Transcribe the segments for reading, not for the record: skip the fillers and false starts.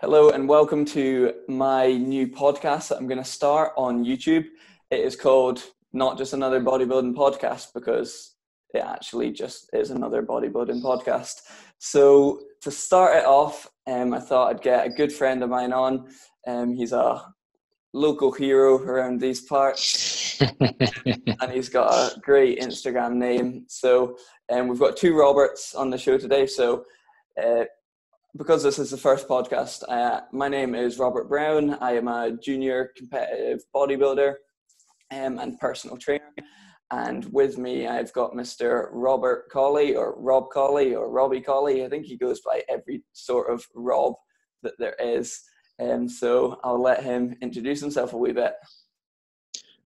Hello and welcome to my new podcast that I'm going to start on YouTube. It is called Not Just Another Bodybuilding Podcast because it actually just is another bodybuilding podcast. So to start it off, I thought I'd get a good friend of mine on. He's a local hero around these parts and he's got a great Instagram name. So we've got two Roberts on the show today. So because this is the first podcast, my name is Robert Brown. I am a junior competitive bodybuilder and personal trainer. And with me, I've got Mr. Robert Collie or Rob Collie or Robbie Collie. I think he goes by every sort of Rob that there is. So I'll let him introduce himself a wee bit.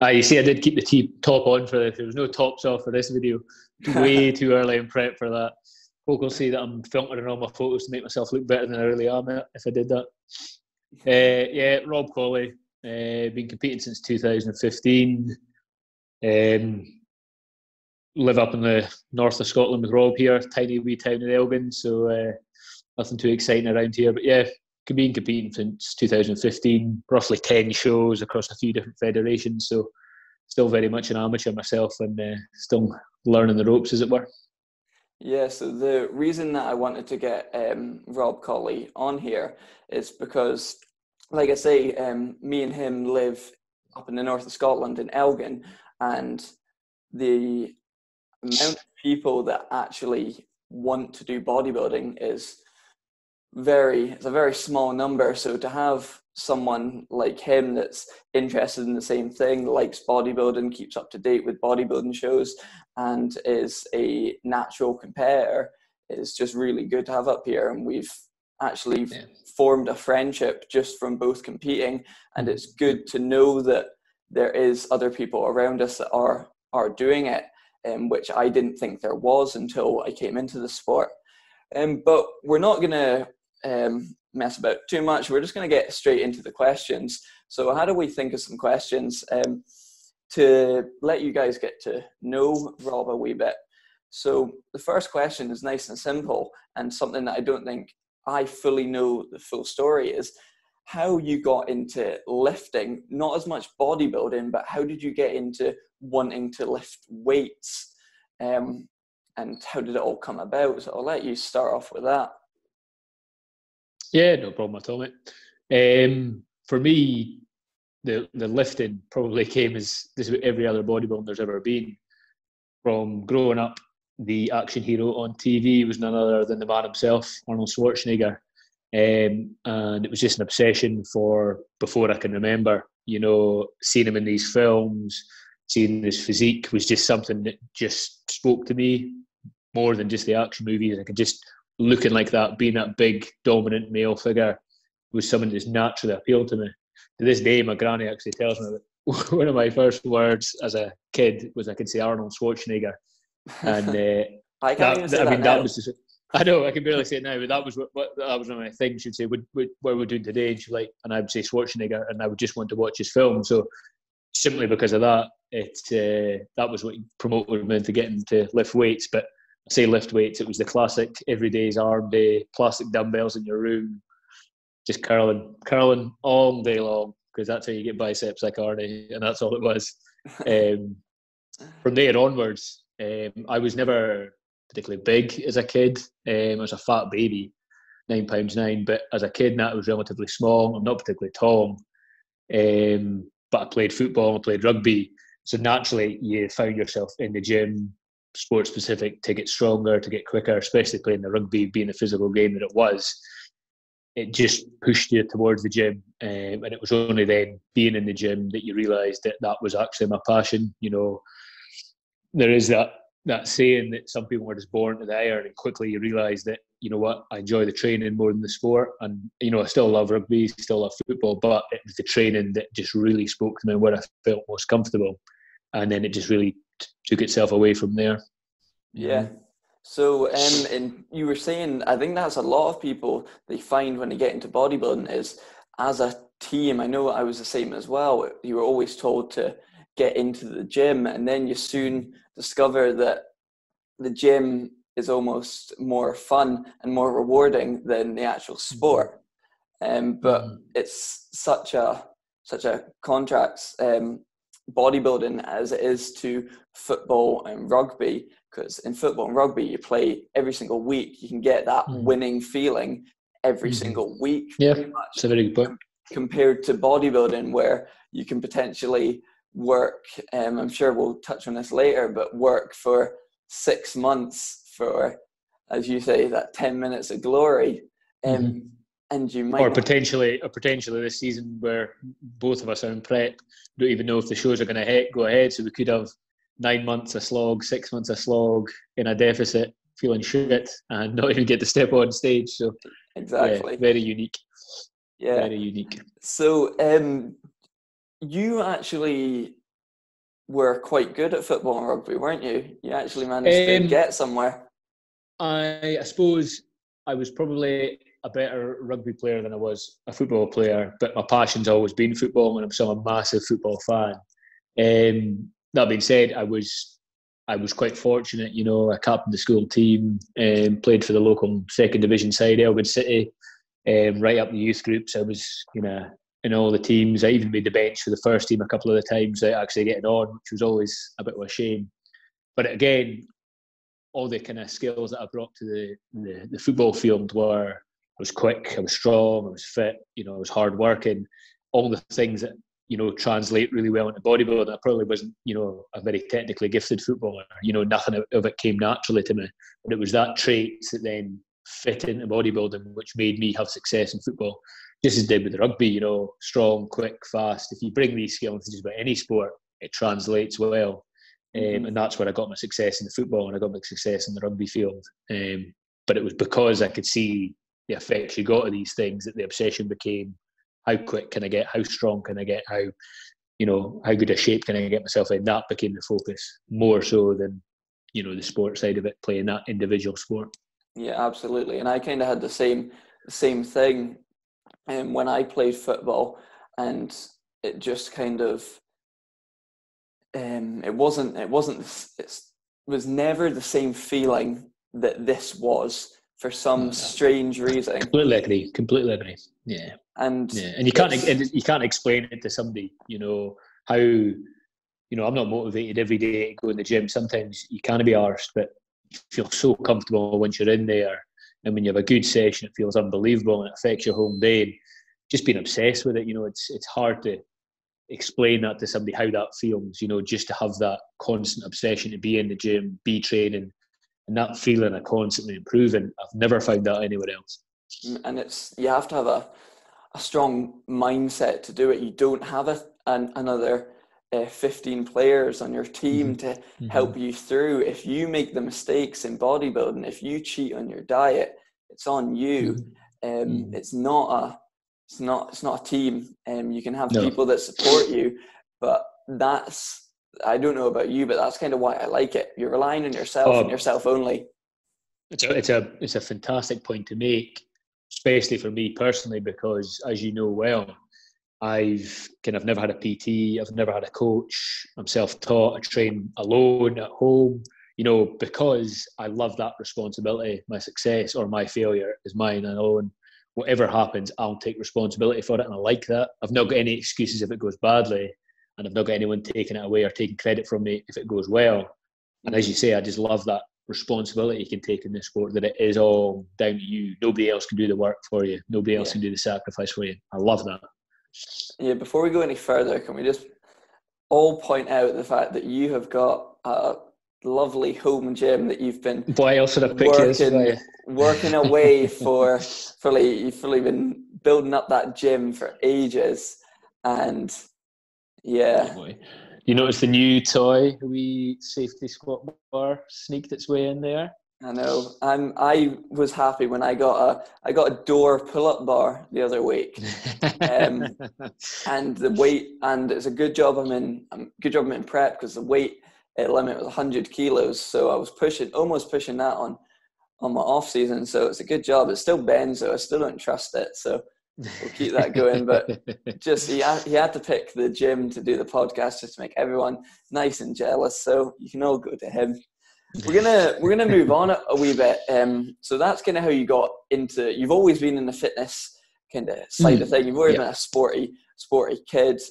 You see, I did keep the top on for this. There was no tops off for this video. Way too early in prep for that. Folk will say that I'm filtering all my photos to make myself look better than I really am if I did that. Rob Collie. Been competing since 2015. Live up in the north of Scotland with Rob here, tiny wee town in Elgin, so nothing too exciting around here. But yeah, been competing since 2015, roughly 10 shows across a few different federations, so still very much an amateur myself and still learning the ropes, as it were. Yeah, so the reason that I wanted to get Rob Collie on here is because, like I say, me and him live up in the north of Scotland in Elgin, and the amount of people that actually want to do bodybuilding is it's a very small number. So to have someone like him that's interested in the same thing, likes bodybuilding, keeps up to date with bodybuilding shows, and is a natural competitor, is just really good to have up here. And we've actually formed a friendship just from both competing, and it's good to know that there is other people around us that are doing it, which I didn't think there was until I came into the sport. But we're not going to mess about too much. We're just going to get straight into the questions. So how do we think of some questions to let you guys get to know Rob a wee bit? So the first question is nice and simple, and something that I don't think I fully know the full story is how you got into lifting, not as much bodybuilding, but how did you get into wanting to lift weights, and how did it all come about? So I'll let you start off with that. Yeah, no problem at all, mate. For me, the lifting probably came as this is every other bodybuilder there's ever been. From growing up, the action hero on TV was none other than the man himself, Arnold Schwarzenegger. And it was just an obsession for before I can remember. You know, seeing him in these films, seeing his physique was just something that just spoke to me more than just the action movies. I could just looking like that, being that big, dominant male figure was something that just naturally appealed to me. To this day, my granny actually tells me that one of my first words as a kid was I could say Arnold Schwarzenegger. And I can't even say that now. That was just, I know, I can barely say it now, but that was that was one of my things. She'd say, what are we doing today? And she'd like, and I would say Schwarzenegger, and I would just want to watch his film. So simply because of that, that was what promoted me into getting to lift weights. But I say lift weights, it was the classic every day's arm day, plastic dumbbells in your room, just curling all day long, because that's how you get biceps like Arnie, and that's all it was. From there onwards, I was never particularly big as a kid. I was a fat baby, 9 pounds 9, but as a kid, I was relatively small. I'm not particularly tall, but I played football, I played rugby, so naturally you found yourself in the gym, sport specific, to get stronger, to get quicker, especially playing the rugby, being a physical game that it was. It just pushed you towards the gym, and it was only then being in the gym that you realised that was actually my passion. You know, there is that saying that some people were just born to the iron, and quickly you realise that, you know what, I enjoy the training more than the sport. And, you know, I still love rugby, still love football, but it was the training that just really spoke to me, where I felt most comfortable. And then it just really took itself away from there. Yeah. So, and you were saying, I think that's a lot of people they find when they get into bodybuilding is as a team. I know I was the same as well. You were always told to get into the gym, and then you soon discover that the gym is almost more fun and more rewarding than the actual sport. But it's such a contrast, bodybuilding as it is to football and rugby, because in football and rugby you play every single week. You can get that winning feeling every single week. Yeah, pretty much, it's a very good point. compared to bodybuilding, where you can potentially work, I'm sure we'll touch on this later, but work for 6 months for, as you say, that 10 minutes of glory. And you might, or potentially this season where both of us are in prep, don't even know if the shows are going to go ahead. So we could have 9 months of slog, 6 months of slog in a deficit, feeling shit, and not even get to step on stage. So exactly, yeah, very unique. Yeah, very unique. So you actually were quite good at football and rugby, weren't you? You actually managed to get somewhere. I suppose I was probably a better rugby player than I was a football player, but my passion's always been football, and I'm a massive football fan. That being said, I was quite fortunate. You know, I captained the school team, played for the local second division side, Elgin City, right up the youth groups. I was, in all the teams. I even made the bench for the first team a couple of the times without actually getting on, which was always a bit of a shame. But again, all the kind of skills that I brought to the football field were, I was quick, I was strong, I was fit, I was hardworking, all the things that, translate really well into bodybuilding. I probably wasn't, a very technically gifted footballer. Nothing of it came naturally to me. But it was that traits that then fit into bodybuilding, which made me have success in football. Just as did with the rugby, strong, quick, fast. If you bring these skills to just about any sport, it translates well. And that's where I got my success in the football, and I got my success in the rugby field. But it was because I could see the effects you got of these things that the obsession became, how quick can I get? How strong can I get? How good a shape can I get myself in? That became the focus, more so than, the sport side of it, playing that individual sport. Yeah, absolutely. And I kind of had the same thing when I played football, and it just kind of, it was never the same feeling that this was, for some strange reason. Completely agree. Yeah. And you can't explain it to somebody, how, I'm not motivated every day to go in the gym. Sometimes you can't be arsed, but you feel so comfortable once you're in there. And when you have a good session, it feels unbelievable, and it affects your whole day. And just being obsessed with it, it's hard to explain that to somebody, how that feels, just to have that constant obsession to be in the gym, be training, and that feeling of constantly improving. I've never found that anywhere else. And you have to have a strong mindset to do it. You don't have another 15 players on your team to help you through. If you make the mistakes in bodybuilding, if you cheat on your diet, it's on you. It's not a team. You can have people that support you, but I don't know about you, but that's kind of why I like it. You're relying on yourself and yourself only. It's a fantastic point to make, especially for me personally, because as you know well, I've never had a PT, I've never had a coach, I'm self-taught, I train alone at home, because I love that responsibility. My success or my failure is mine alone. Whatever happens, I'll take responsibility for it, and I like that. I've not got any excuses if it goes badly, and I've not got anyone taking it away or taking credit from me if it goes well. And as you say, I just love that responsibility you can take in this sport, that it is all down to you. Nobody else can do the work for you. Nobody else can do the sacrifice for you. I love that. Yeah, before we go any further, can we just all point out the fact that you have got a lovely home gym that you've been working away for you've fully been building up that gym for ages. And yeah. You notice the new toy, wee safety squat bar sneaked its way in there? I know. I was happy when I got a door pull-up bar the other week, and the weight, and it's a good job I'm in prep, because the weight limit was 100 kilos, so I was almost pushing that on my off season. So it's a good job. It still bends, so I still don't trust it. So we'll keep that going. But just he had to pick the gym to do the podcast, just to make everyone nice and jealous. So you can all go to him. We're gonna move on a wee bit. So that's kind of how you got into. You've always been in the fitness kind of side of thing. You've always Yeah. been a sporty kid.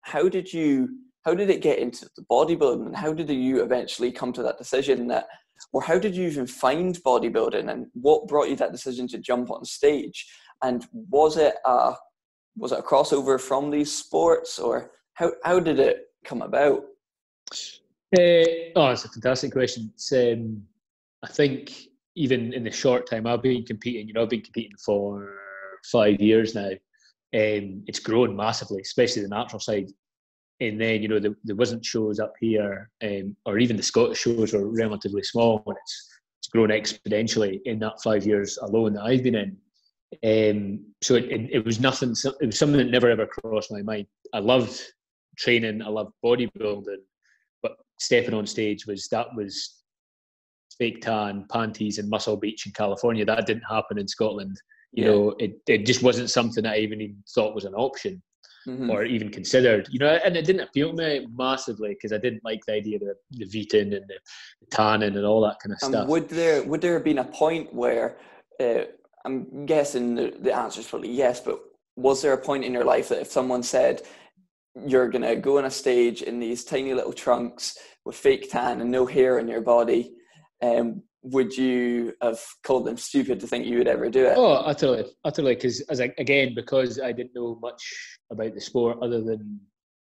How did it get into the bodybuilding, and how did you eventually come to that decision that, or how did you even find bodybuilding, and what brought you that decision to jump on stage? And was it a crossover from these sports, or how did it come about? It's a fantastic question. It's, I think even in the short time I've been competing, I've been competing for 5 years now. It's grown massively, especially the natural side. And then, there wasn't shows up here, or even the Scottish shows were relatively small, and it's grown exponentially in that 5 years alone that I've been in. So it was nothing. It was something that never ever crossed my mind. I loved training. I loved bodybuilding, but stepping on stage was fake tan, panties, and Muscle Beach in California. That didn't happen in Scotland. It just wasn't something that I even thought was an option. Or even considered, and it didn't appeal to me massively because I didn't like the idea of the Vetan and the tanning and all that kind of stuff. Would there have been a point where, I'm guessing the answer is probably yes, but was there a point in your life that if someone said you're going to go on a stage in these tiny little trunks with fake tan and no hair on your body, would you have called them stupid to think you would ever do it? Oh, utterly. Because because I didn't know much about the sport other than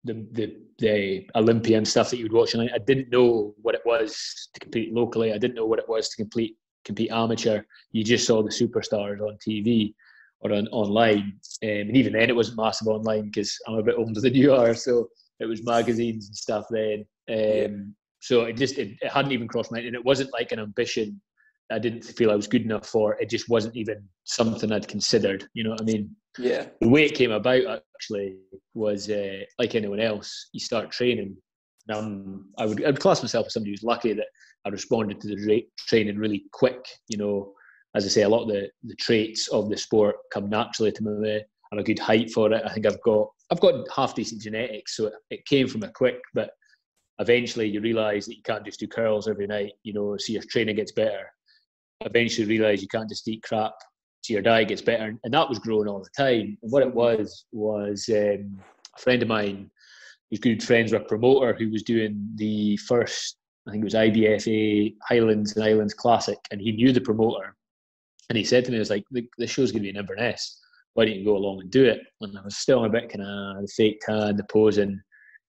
the Olympian stuff that you would watch online. I didn't know what it was to compete locally. I didn't know what it was to compete amateur. You just saw the superstars on TV or online, and even then it wasn't massive online because I'm a bit older than you are. So it was magazines and stuff then. So it hadn't even crossed my mind, and it wasn't like an ambition I didn't feel I was good enough for. It just wasn't even something I'd considered. You know what I mean? Yeah. The way it came about actually was like anyone else. You start training. I would class myself as somebody who's lucky that I responded to the training really quick. As I say, a lot of the traits of the sport come naturally to me. I'm a good height for it. I think I've got half decent genetics, so it came from a quick, but eventually you realise that you can't just do curls every night, so your training gets better. Eventually you realise you can't just eat crap, so your diet gets better. And that was growing all the time. And what it was a friend of mine who's good friends with a promoter who was doing the first, I think it was IBFA Highlands and Islands Classic, and he knew the promoter. And he said to me, he was like, the show's going to be in Inverness. Why don't you go along and do it? And I was still a bit kind of the fake tan, the posing.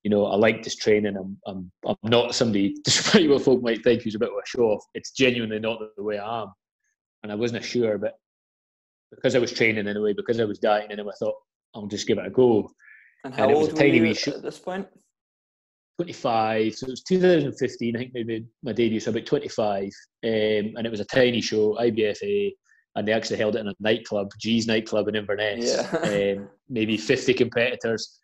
I like this training. I'm not somebody, despite what folk might think, who's a bit of a show off. It's genuinely not the way I am. And I wasn't sure, but because I was training anyway, because I was dieting anyway, I thought, I'll just give it a go. And how old were you at this point? 25. So it was 2015, I think maybe my debut, so about 25. And it was a tiny show, IBFA, and they actually held it in a nightclub, G's nightclub in Inverness. Yeah. Maybe 50 competitors.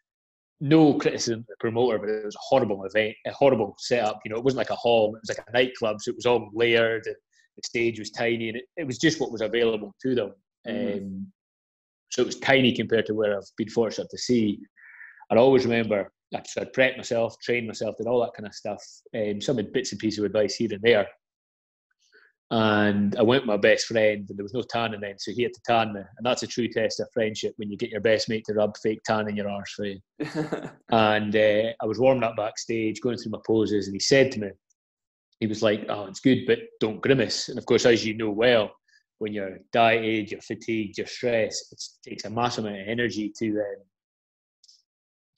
No criticism of the promoter, but it was a horrible event, a horrible setup. It wasn't like a hall, it was like a nightclub, so it was all layered, and the stage was tiny, and it was just what was available to them. So it was tiny compared to where I've been fortunate to see. I always remember, so I'd prep myself, train myself, did all that kind of stuff, some bits and pieces of advice here and there. And I went with my best friend, and there was no tanning then, so he had to tan me. And that's a true test of friendship, when you get your best mate to rub fake tan in your arse for you. And I was warming up backstage, going through my poses, and he said to me, he was like, "Oh, it's good, but don't grimace." And of course, as you know well, when you're dieted, you're fatigued, you're stressed, it takes a massive amount of energy to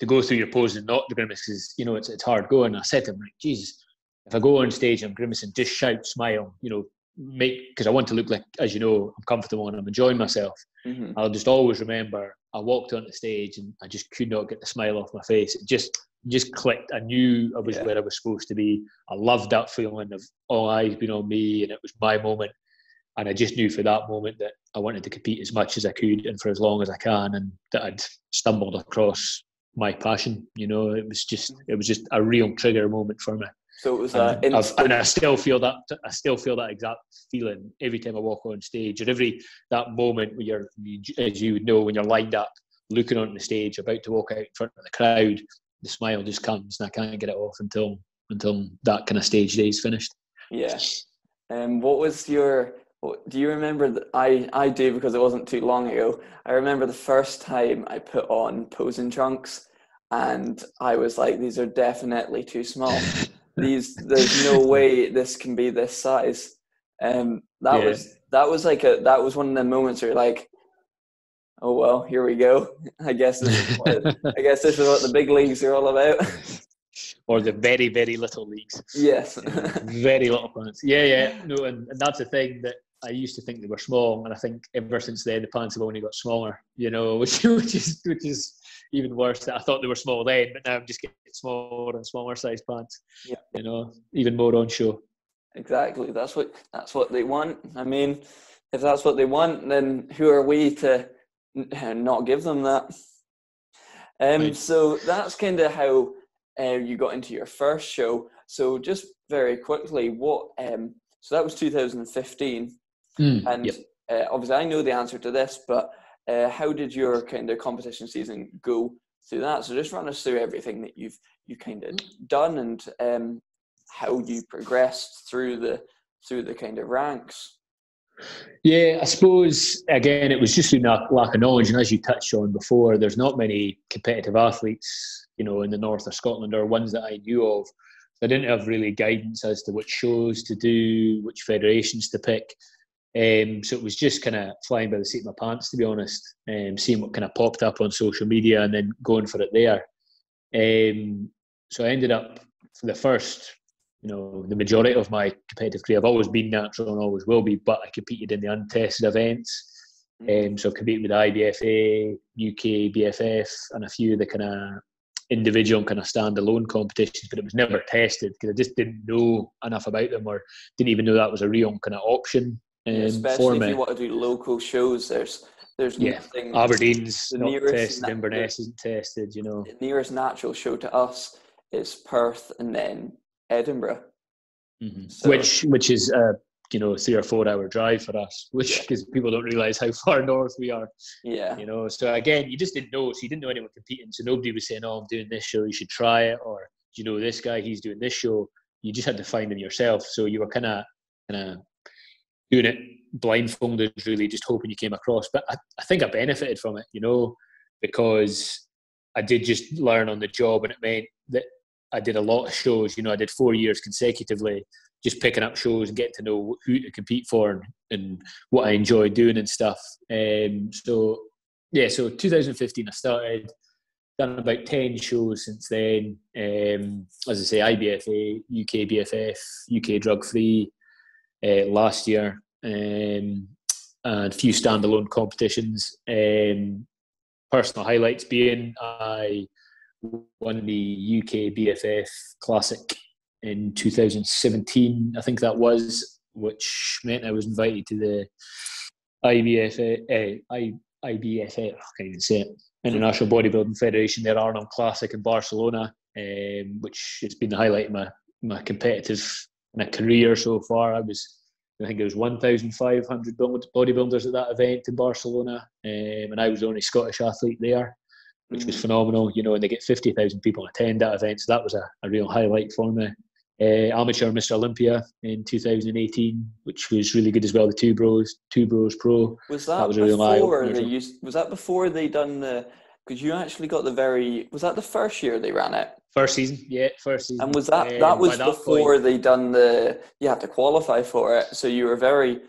go through your poses and not to grimace, because it's hard going. And I said to him, like, Jesus, if I go on stage and I'm grimacing, just shout, smile, because I want to look like, as you know, I'm comfortable and I'm enjoying myself. I'll just always remember I walked on the stage and I just could not get the smile off my face. It just clicked. I knew I was where I was supposed to be. I loved that feeling of all eyes being on me, and it was my moment. And I just knew for that moment that I wanted to compete as much as I could and for as long as I can, and that I'd stumbled across my passion. It was just a real trigger moment for me. So it was and I still feel that exact feeling every time I walk on stage, or that moment when you're, as you would know, when you're lined up, looking on the stage, about to walk out in front of the crowd, the smile just comes, and I can't get it off until that kind of stage day is finished. Yeah. What was your Do you remember that I do, because it wasn't too long ago. I remember the first time I put on posing trunks, and I was like, these are definitely too small. There's no way this can be this size. Yeah. That was one of the moments where you're like, oh well, here we go. I guess this is what the big leagues are all about. Or the very, very little leagues. Yes. Very little pants. Yeah. No, and that's the thing, that I used to think they were small, and I think ever since then the pants have only got smaller. Which is even worse. That I thought they were small then, but now I'm just getting smaller and smaller size pants. Yeah. Even more on show. Exactly. That's what they want. I mean, if that's what they want, then who are we to not give them that? Right. So that's kind of how you got into your first show. So just very quickly, so that was 2015, and Yep. Obviously I know the answer to this, but how did your kind of competition season go through that? So just run us through everything that you kind of done, and how you progressed through the kind of ranks. Yeah, I suppose, again, it was just through lack of knowledge. And as you touched on before, there's not many competitive athletes, in the north of Scotland, or ones that I knew of. So I didn't have really guidance as to which shows to do, which federations to pick. So it was just kind of flying by the seat of my pants, to be honest, seeing what kind of popped up on social media and then going for it there. So I ended up, for the first, the majority of my competitive career, I've always been natural and always will be, but I competed in the untested events. So I competed with IBFA, UK BFF, and a few of the kind of individual and kind of standalone competitions, but it was never tested because I just didn't know enough about them, or didn't even know that was a real kind of option. Especially if you want to do local shows, there's nothing. Aberdeen's The not nearest tested, Inverness isn't tested. The nearest natural show to us is Perth, and then Edinburgh. Mm-hmm. So, which is 3 or 4 hour drive for us, because people don't realise how far north we are. Yeah. So again, you just didn't know. So you didn't know anyone competing. So nobody was saying, "Oh, I'm doing this show, you should try it," or "Do you know this guy? He's doing this show." You just had to find them yourself. So you were kind of doing it blindfolded, really, just hoping you came across. But I think I benefited from it, because I did just learn on the job, and it meant that I did a lot of shows. I did 4 years consecutively, just picking up shows and getting to know who to compete for and what I enjoyed doing and stuff. So 2015 I started, done about 10 shows since then. As I say, IBFA, UK BFF, UK Drug Free last year, and a few standalone competitions. Personal highlights being I won the UK BFF Classic in 2017, I think that was, which meant I was invited to the IBFA, I can't even say it, International Bodybuilding Federation, their Arnold Classic in Barcelona, which has been the highlight of my competitive career so far. I think it was 1,500 bodybuilders at that event in Barcelona, and I was the only Scottish athlete there, which was phenomenal, and they get 50,000 people attend that event, so that was a real highlight for me. Amateur Mr. Olympia in 2018, which was really good as well, the Two Bros Pro. Was that was before was that before they done the, because you actually got was that the first year they ran it? First season. And was that was before they done you had to qualify for it, so you were very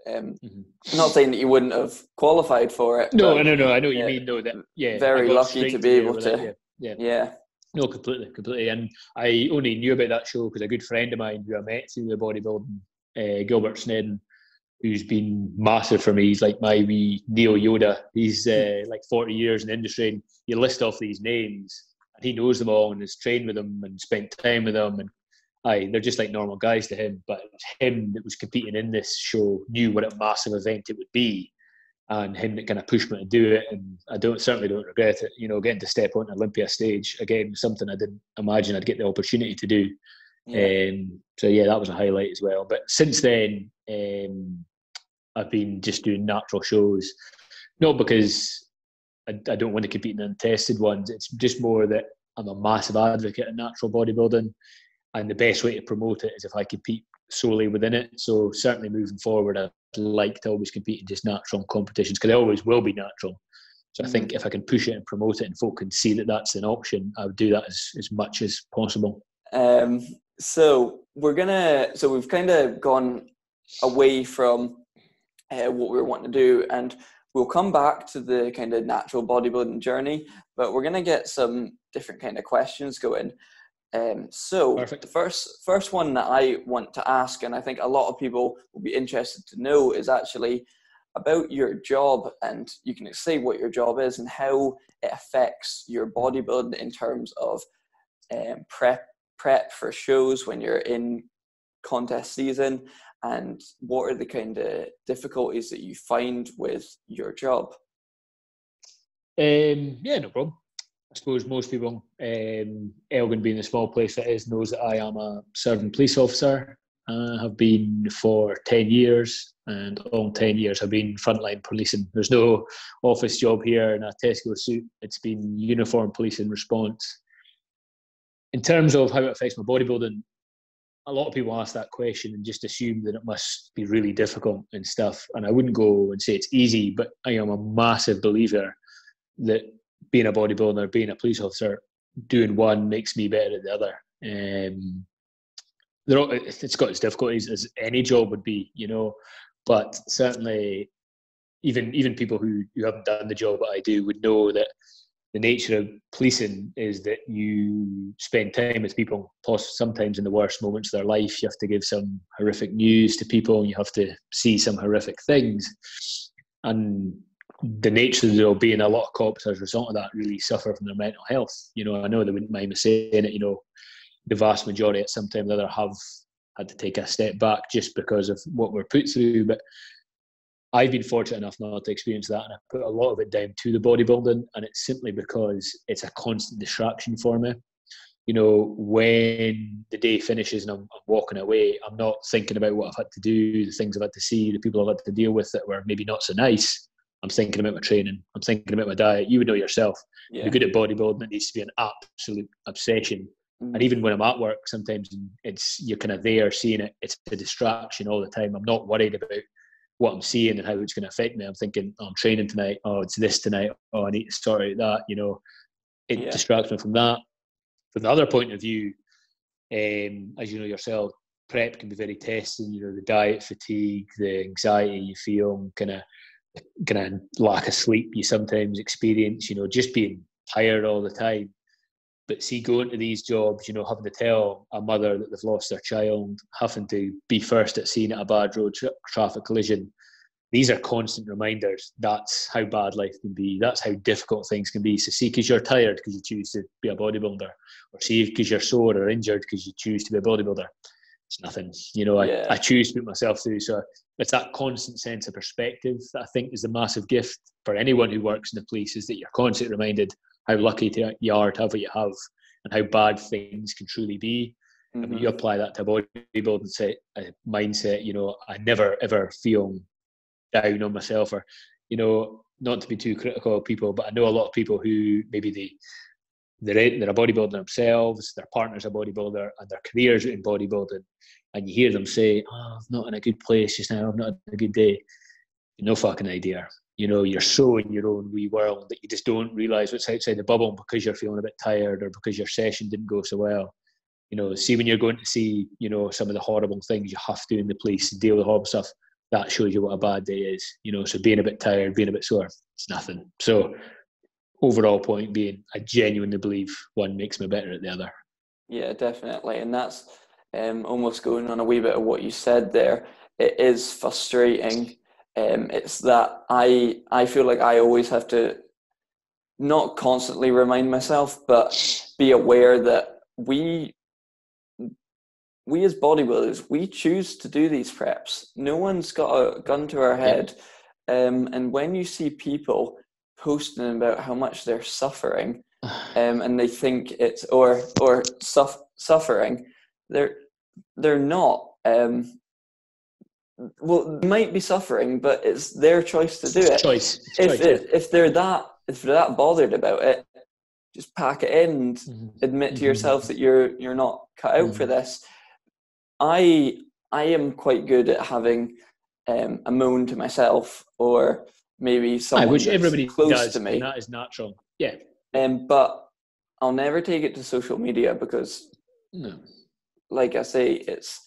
not saying that you wouldn't have qualified for it. No, I know what you mean, though. That very lucky to be able to. Yeah. No, completely. And I only knew about that show because a good friend of mine who I met through the bodybuilding, Gilbert Snedden, who's been massive for me. He's like my wee Neo Yoda. He's like 40 years in the industry, and you list off these names, and he knows them all and has trained with them and spent time with them. And they're just like normal guys to him. But it was him that was competing in this show, knew what a massive event it would be, and him that kind of pushed me to do it. And I certainly don't regret it. Getting to step on an Olympia stage again was something I didn't imagine I'd get the opportunity to do. Yeah. So that was a highlight as well. But since then, I've been just doing natural shows, not because I don't want to compete in untested ones. It's just more that I'm a massive advocate of natural bodybuilding, and the best way to promote it is if I compete solely within it. So certainly moving forward, I'd like to always compete in just natural competitions, because they always will be natural. So I think if I can push it and promote it and folk can see that that's an option, I would do that as much as possible. So we've kind of gone away from what we were wanting to do, and we'll come back to the kind of natural bodybuilding journey, but we're going to get some different kind of questions going. So Perfect. The first one that I want to ask, and I think a lot of people will be interested to know, is actually about your job, and you can say what your job is and how it affects your bodybuilding in terms of prep for shows when you're in contest season, and what are the kind of difficulties that you find with your job? Yeah, no problem. I suppose most people, Elgin being the small place it is, knows that I am a serving police officer. I have been for 10 years, and all 10 years I've been frontline policing. There's no office job here in a Tesco suit. It's been uniform policing response. In terms of how it affects my bodybuilding, a lot of people ask that question and just assume that it must be really difficult and stuff. And I wouldn't go and say it's easy, but I am a massive believer that being a bodybuilder, being a police officer, doing one makes me better at the other. It's got its difficulties, as any job would be, you know, but certainly even people who haven't done the job that I do would know that the nature of policing is that you spend time with people, sometimes in the worst moments of their life. You have to give some horrific news to people, and you have to see some horrific things. And the nature of the job, being a lot of cops as a result of that really suffer from their mental health. You know, I know they wouldn't mind me saying it, you know, the vast majority at some time or other have had to take a step back just because of what we're put through. But I've been fortunate enough not to experience that, and I put a lot of it down to the bodybuilding, and it's simply because it's a constant distraction for me. You know, when the day finishes and I'm walking away, I'm not thinking about what I've had to do, the things I've had to see, the people I've had to deal with that were maybe not so nice. I'm thinking about my training. I'm thinking about my diet. You would know yourself. Yeah. You're good at bodybuilding. It needs to be an absolute obsession. And even when I'm at work, sometimes you're kind of there seeing it. It's a distraction all the time. I'm not worried about what I'm seeing and how it's going to affect me. I'm thinking, oh, I'm training tonight. Oh, it's this tonight. Oh, I need to sort out that. You know, it distracts me from that. From the other point of view, as you know yourself, prep can be very testing. You know, the diet fatigue, the anxiety you feel, kind of lack of sleep you sometimes experience. You know, just being tired all the time. But see, going to these jobs, you know, having to tell a mother that they've lost their child, having to be first at seeing a bad road traffic collision, these are constant reminders. That's how bad life can be. That's how difficult things can be. So see, because you're tired because you choose to be a bodybuilder, or see, because you're sore or injured because you choose to be a bodybuilder, it's nothing. You know, I choose to put myself through. So it's that constant sense of perspective that I think is the massive gift for anyone who works in the police, is that you're constantly reminded how lucky you are to have what you have, and how bad things can truly be. Mm-hmm. And when you apply that to a bodybuilding mindset, you know, I never ever feel down on myself, or, you know, not to be too critical of people, but I know a lot of people who maybe they're a bodybuilder themselves, their partner's a bodybuilder, and their careers in bodybuilding, and you hear them say, "Oh, I'm not in a good place just now. I'm not in a good day." No fucking idea. You know, you're so in your own wee world that you just don't realise what's outside the bubble because you're feeling a bit tired or because your session didn't go so well. You know, see, when you're going to see, you know, some of the horrible things you have to in the police and deal with horrible stuff, that shows you what a bad day is. You know, so being a bit tired, being a bit sore, it's nothing. So overall point being, I genuinely believe one makes me better at the other. Yeah, definitely. And that's almost going on a wee bit of what you said there. It is frustrating. It's that I feel like I always have to not constantly remind myself, but be aware that we as bodybuilders, we choose to do these preps. No one's got a gun to our head. And when you see people posting about how much they're suffering, and they think it's or suffering, they're not. Well, they might be suffering, but it's their choice to do it. If they're that bothered about it, just pack it in and admit to yourself that you're not cut out for this. I I am quite good at having a moan to myself, or maybe someone which that's everybody close does, to me. and that is natural. Yeah. But I'll never take it to social media because, No. like I say, it's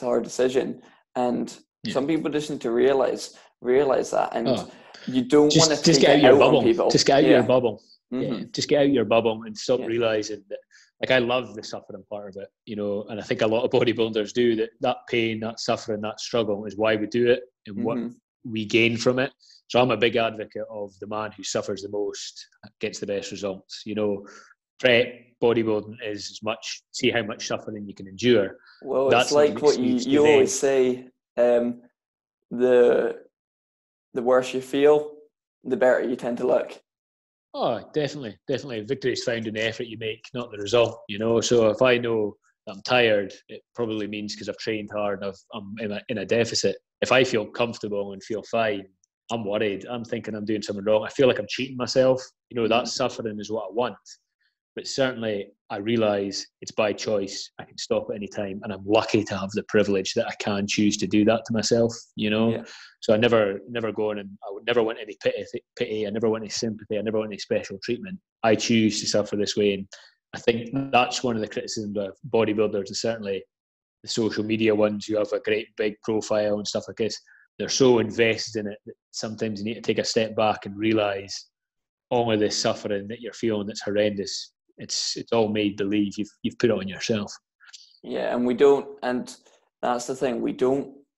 our decision, and some people just need to realize that, and you don't want to just take get out it your out bubble. on people. Just get out your bubble. Mm-hmm. Yeah, just get out your bubble and stop realizing that. Like, I love the suffering part of it, you know, and I think a lot of bodybuilders do that. That pain, that suffering, that struggle is why we do it and what we gain from it. So I'm a big advocate of the man who suffers the most gets the best results. You know, prep bodybuilding is as much, see how much suffering you can endure. Well, That's it's like what you always say, the worse you feel, the better you tend to look. Oh, definitely. Victory is found in the effort you make, not the result, you know. So if I know that I'm tired, it probably means because I've trained hard and I'm in a deficit. If I feel comfortable and feel fine, I'm worried. I'm thinking I'm doing something wrong. I feel like I'm cheating myself. You know, that suffering is what I want. But certainly I realise it's by choice. I can stop at any time, and I'm lucky to have the privilege that I can choose to do that to myself, you know. Yeah. So I never go in, and I would never want any pity. I never want any sympathy. I never want any special treatment. I choose to suffer this way, and I think that's one of the criticisms of bodybuilders, and certainly the social media ones who have a great big profile and stuff like this. They're so invested in it that sometimes you need to take a step back and realise all of this suffering that you're feeling that's horrendous. It's all made believe. You've put it on yourself. Yeah, and we don't, and that's the thing.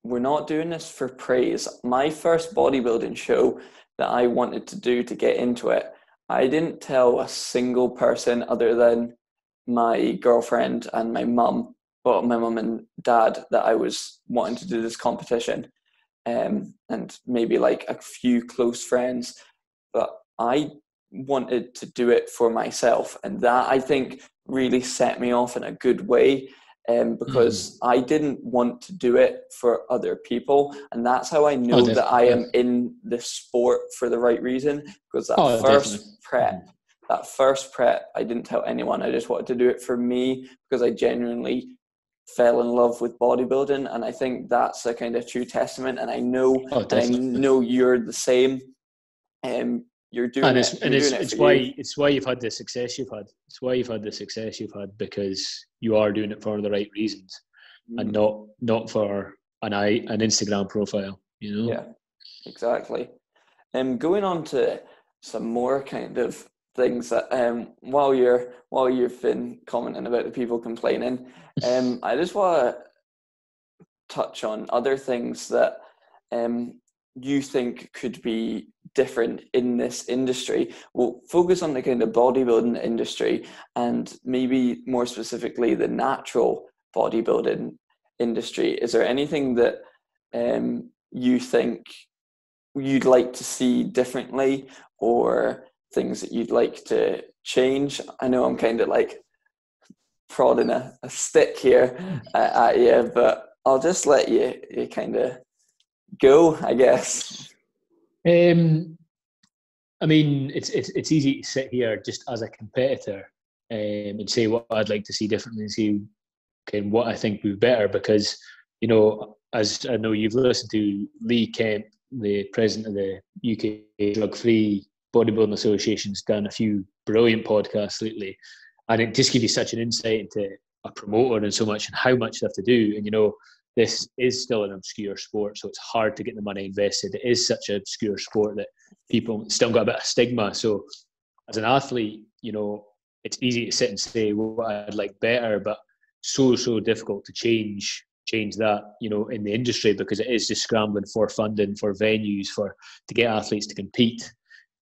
We're not doing this for praise. My first bodybuilding show that I wanted to do to get into it, I didn't tell a single person other than my girlfriend and my mum, well, my mum and dad, that I was wanting to do this competition, and maybe like a few close friends. But I wanted to do it for myself, and that, I think, really set me off in a good way, because I didn't want to do it for other people, and that's how I know that I am in the sport for the right reason, because that first prep, I didn't tell anyone. I just wanted to do it for me because I genuinely fell in love with bodybuilding, and I think that's a kind of true testament, and I know you're the same. You're doing it's why you've had the success you've had. It's why you've had the success you've had, because you are doing it for the right reasons, and not for an Instagram profile, you know. Yeah, exactly. Going on to some more kind of things that while you've been commenting about the people complaining, I just want to touch on other things that you think could be different in this industry. We'll focus on the kind of bodybuilding industry, and maybe more specifically the natural bodybuilding industry. Is there anything that you think you'd like to see differently, or things that you'd like to change? I know I'm kind of like prodding a stick here at you, but I'll just let you kind of go, I guess. I mean, it's easy to sit here just as a competitor and say what I'd like to see differently, and see what I think would be better, because, you know, as I know you've listened to Lee Kemp, the president of the UK Drug-Free Bodybuilding Association's done a few brilliant podcasts lately, and it just gives you such an insight into a promoter and so much, and how much they have to do. And, you know, this is still an obscure sport, so it's hard to get the money invested. It is such an obscure sport that people still got a bit of stigma. So as an athlete, you know, it's easy to sit and say what I'd like better, but so difficult to change that, you know, in the industry, because it is just scrambling for funding, for venues, to get athletes to compete.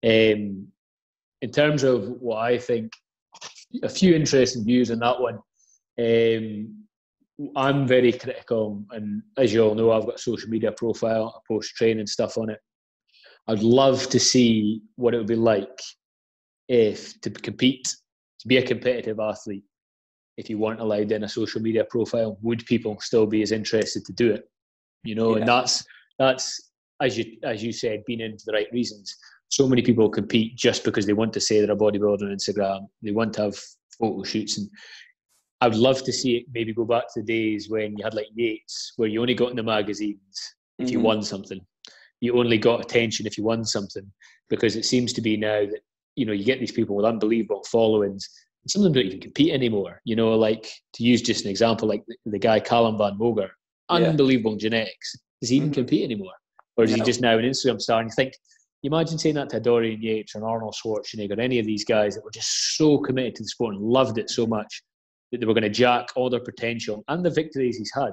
In terms of what I think, a few interesting views on that one. I'm very critical, and as you all know, I've got a social media profile. I post training stuff on it. I'd love to see what it would be like if to be a competitive athlete, if you weren't allowed in a social media profile. Would people still be as interested to do it? You know, and that's as you said, being into the right reasons. So many people compete just because they want to say they're a bodybuilder on Instagram. They want to have photo shoots, and I would love to see it maybe go back to the days when you had like Yates, where you only got in the magazines if you won something. You only got attention if you won something, because it seems to be now that, you know, you get these people with unbelievable followings. Some of them don't even compete anymore. You know, like, to use just an example, like the guy Callum Van Moger, unbelievable genetics. Does he even compete anymore? Or is he just now an Instagram star? And you think, you imagine saying that to Dorian Yates or an Arnold Schwarzenegger, any of these guys that were just so committed to the sport and loved it so much that they were going to jack all their potential and the victories he's had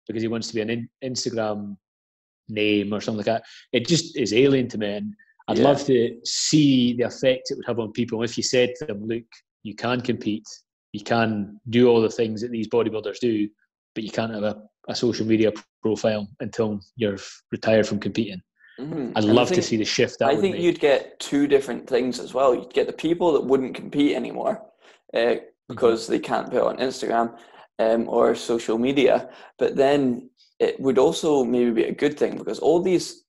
because he wants to be an Instagram name or something like that. It just is alien to me. And I'd love to see the effect it would have on people if you said to them, look, you can compete, you can do all the things that these bodybuilders do, but you can't have a social media profile until you're retired from competing. I'd love to see the shift that I think you'd get two different things as well. You'd get the people that wouldn't compete anymore because they can't put it on Instagram or social media. But then it would also maybe be a good thing because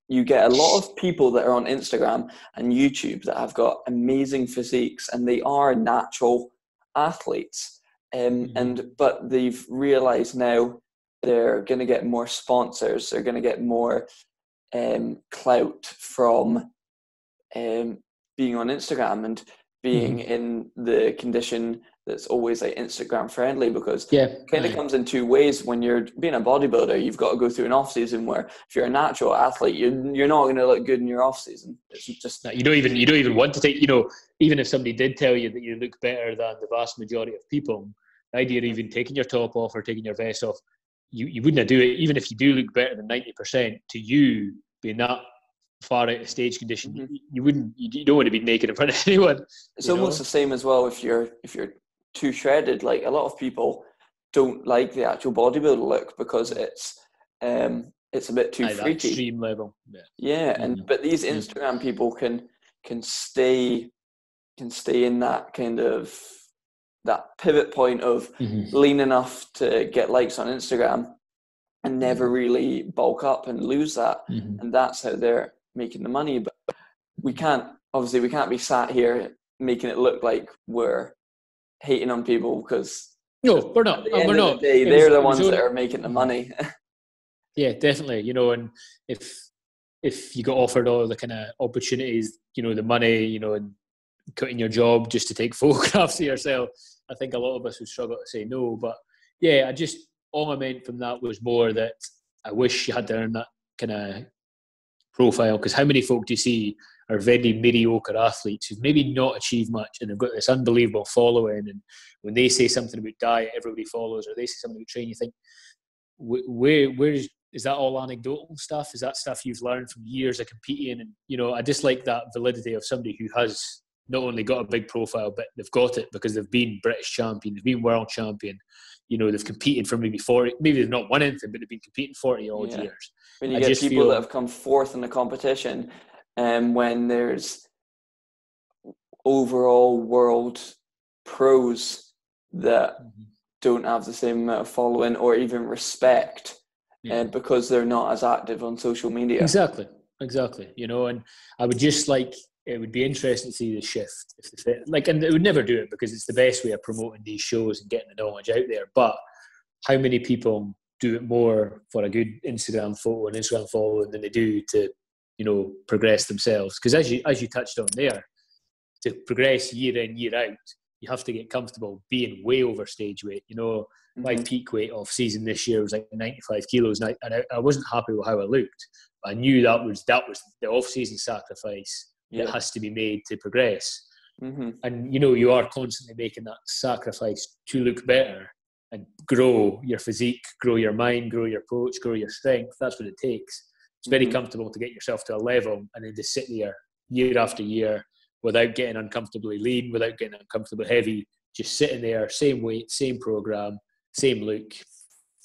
you get a lot of people that are on Instagram and YouTube that have got amazing physiques and they are natural athletes. But they've realized now they're going to get more sponsors. They're going to get more clout from being on Instagram and being in the condition that's always like Instagram friendly, because it kind of comes in two ways. When you're being a bodybuilder, you've got to go through an off season where if you're a natural athlete, you're not going to look good in your off season. It's just you don't even want to take, you know, even if somebody did tell you that you look better than the vast majority of people, the idea of even taking your top off or taking your vest off, you wouldn't do it, even if you do look better than 90%. To you, being that far out of stage condition, you don't want to be naked in front of anyone. It's almost the same as well if you're too shredded. Like, a lot of people don't like the actual bodybuilder look because it's a bit too freaky. Extreme level. But these Instagram people can stay in that kind of that pivot point of lean enough to get likes on Instagram and never really bulk up and lose that. And that's how they're making the money. But we can't be sat here making it look like we're hating on people, because no, we're not. We're not. They're the ones that are making the money. Yeah, definitely. You know, and if you got offered all the kind of opportunities, you know, the money, you know, and quitting your job just to take photographs of yourself, I think a lot of us would struggle to say no. But yeah, all I meant from that was more that I wish you had to earn that kind of profile, because how many folk do you see are very mediocre athletes who've maybe not achieved much and they've got this unbelievable following, and when they say something about diet, everybody follows, or they say something about training, you think, where is that all anecdotal stuff? Is that stuff you've learned from years of competing? And, you know, I just like that validity of somebody who has not only got a big profile, but they've got it because they've been British champion, they've been world champion, you know, they've competed for maybe 40, maybe they've not won anything, but they've been competing 40 odd years. When you get people that have come fourth in the competition, when there's overall world pros that don't have the same amount of following or even respect, because they're not as active on social media. Exactly. You know, and I would just like, it would be interesting to see the shift. And they would never do it because it's the best way of promoting these shows and getting the knowledge out there. But how many people do it more for a good Instagram photo and Instagram following than they do to, you know, progress themselves? Because as you touched on there, to progress year in, year out, you have to get comfortable being way over stage weight. You know, my peak weight off season this year was like 95 kilos, and I wasn't happy with how I looked. But I knew that was the off season sacrifice that has to be made to progress. And, you know, you are constantly making that sacrifice to look better and grow your physique, grow your mind, grow your approach, grow your strength. That's what it takes. It's very comfortable to get yourself to a level and then just sit there year after year without getting uncomfortably lean, without getting uncomfortably heavy, just sitting there, same weight, same program, same look.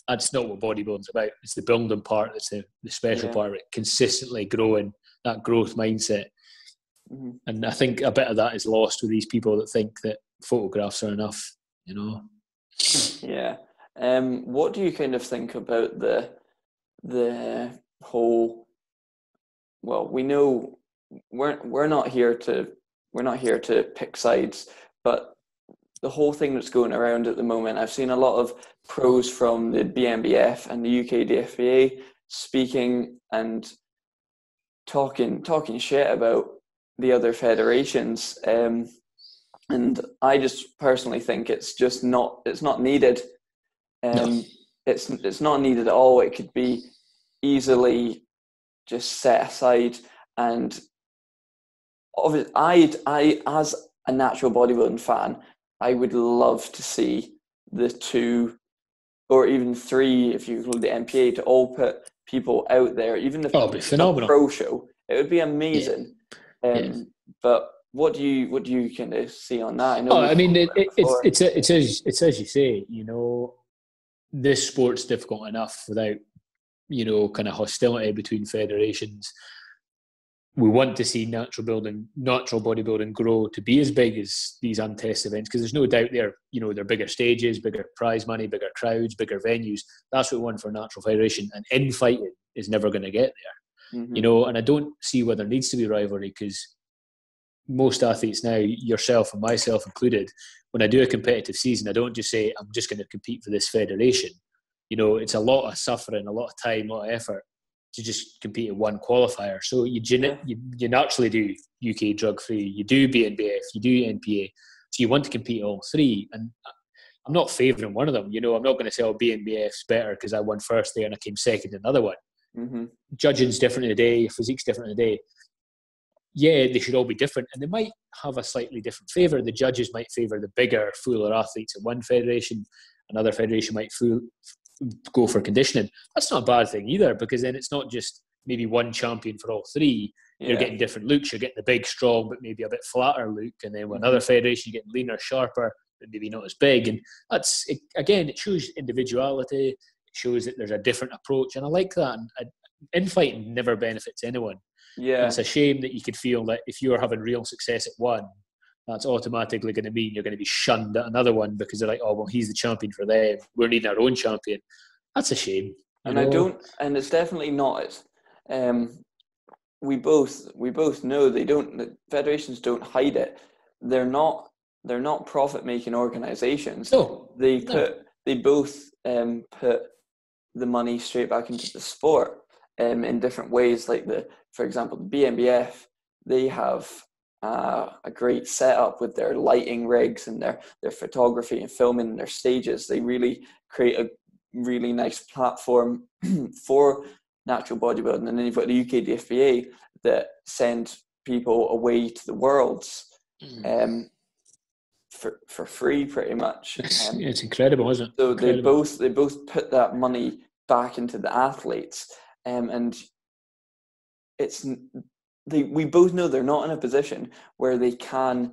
That's not what bodybuilding's about. It's the building part that's the special part of it, consistently growing, that growth mindset. And I think a bit of that is lost with these people that think that photographs are enough, you know. What do you kind of think about the whole, well, we know we're not here to pick sides, but the whole thing that's going around at the moment. I've seen a lot of pros from the BNBF and the UKDFBA speaking and talking shit about the other federations. And I just personally think it's not needed. No. It's not needed at all. It could be easily just set aside. And I as a natural bodybuilding fan, I would love to see the 2 or even 3, if you include the MPA, to all put people out there, even if It'd be it's phenomenal. a pro show. It would be amazing. Yeah. But what do you kind of see on that? I know I mean, it's as you say, you know, this sport's difficult enough without, you know, kind of hostility between federations. We want to see natural bodybuilding grow to be as big as these untested events, because there's no doubt they're bigger stages, bigger prize money, bigger crowds, bigger venues. That's what we want for a natural federation. And infighting is never going to get there, you know. And I don't see where there needs to be rivalry, because most athletes now, yourself and myself included, when I do a competitive season, I don't just say, I'm just going to compete for this federation. You know, it's a lot of suffering, a lot of time, a lot of effort to just compete in one qualifier. So you naturally do UK drug-free, you do BNBF, you do NPA. So you want to compete all 3. And I'm not favouring one of them. You know, I'm not going to say, BNBF's better because I won first there and I came second in another one. Judging's different in a day, physique's different in a day. Yeah, they should all be different, and they might have a slightly different favour. The judges might favour the bigger, fuller athletes at one federation. Another federation might go for conditioning. That's not a bad thing either, because then it's not just maybe one champion for all 3. You're getting different looks. You're getting the big, strong, but maybe a bit flatter look. And then with another federation, you're getting leaner, sharper, but maybe not as big. And that's, again, it shows individuality. It shows that there's a different approach. And I like that. And infighting never benefits anyone. Yeah. And it's a shame that you could feel that if you're having real success at one, that's automatically going to mean you're going to be shunned at another one, because they're like, oh, well, he's the champion for them. We're needing our own champion. That's a shame. And and it's definitely not. We both know the federations don't hide it. They're not profit-making organizations. No. They both put the money straight back into the sport in different ways. Like for example, the BNBF, they have a great setup with their lighting rigs and their photography and filming and their stages. They really create a really nice platform for natural bodybuilding. And then you've got the UKDFBA that send people away to the worlds for free, pretty much. It's incredible, isn't it? So incredible. they both put that money back into the athletes, and we both know they're not in a position where they can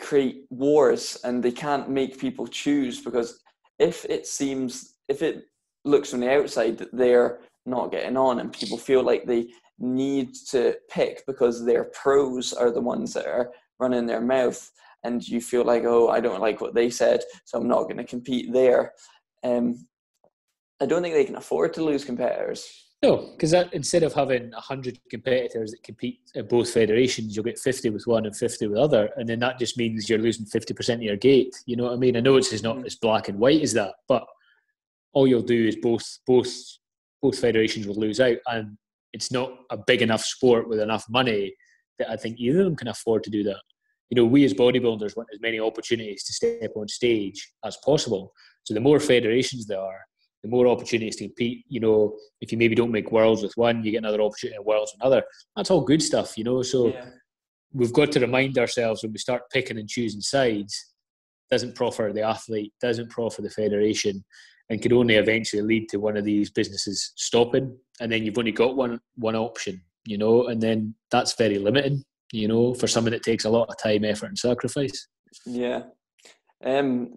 create wars and they can't make people choose, because if it looks from the outside that they're not getting on and people feel like they need to pick because their pros are the ones that are running their mouth, and you feel like, oh, I don't like what they said, so I'm not going to compete there. I don't think they can afford to lose competitors. No, because instead of having 100 competitors that compete at both federations, you'll get 50 with one and 50 with other, and then that just means you're losing 50% of your gate. You know what I mean? I know it's not as black and white as that, but all you'll do is both federations will lose out, and it's not a big enough sport with enough money that I think either of them can afford to do that. You know, we as bodybuilders want as many opportunities to step on stage as possible. So the more federations there are, the more opportunities to compete. You know, if you maybe don't make worlds with one, you get another opportunity in worlds with another. That's all good stuff, you know. So we've got to remind ourselves when we start picking and choosing sides, doesn't profit the athlete, doesn't profit the federation, and could only eventually lead to one of these businesses stopping. And then you've only got one option, you know, and then that's very limiting, you know, for someone that takes a lot of time, effort and sacrifice. Yeah.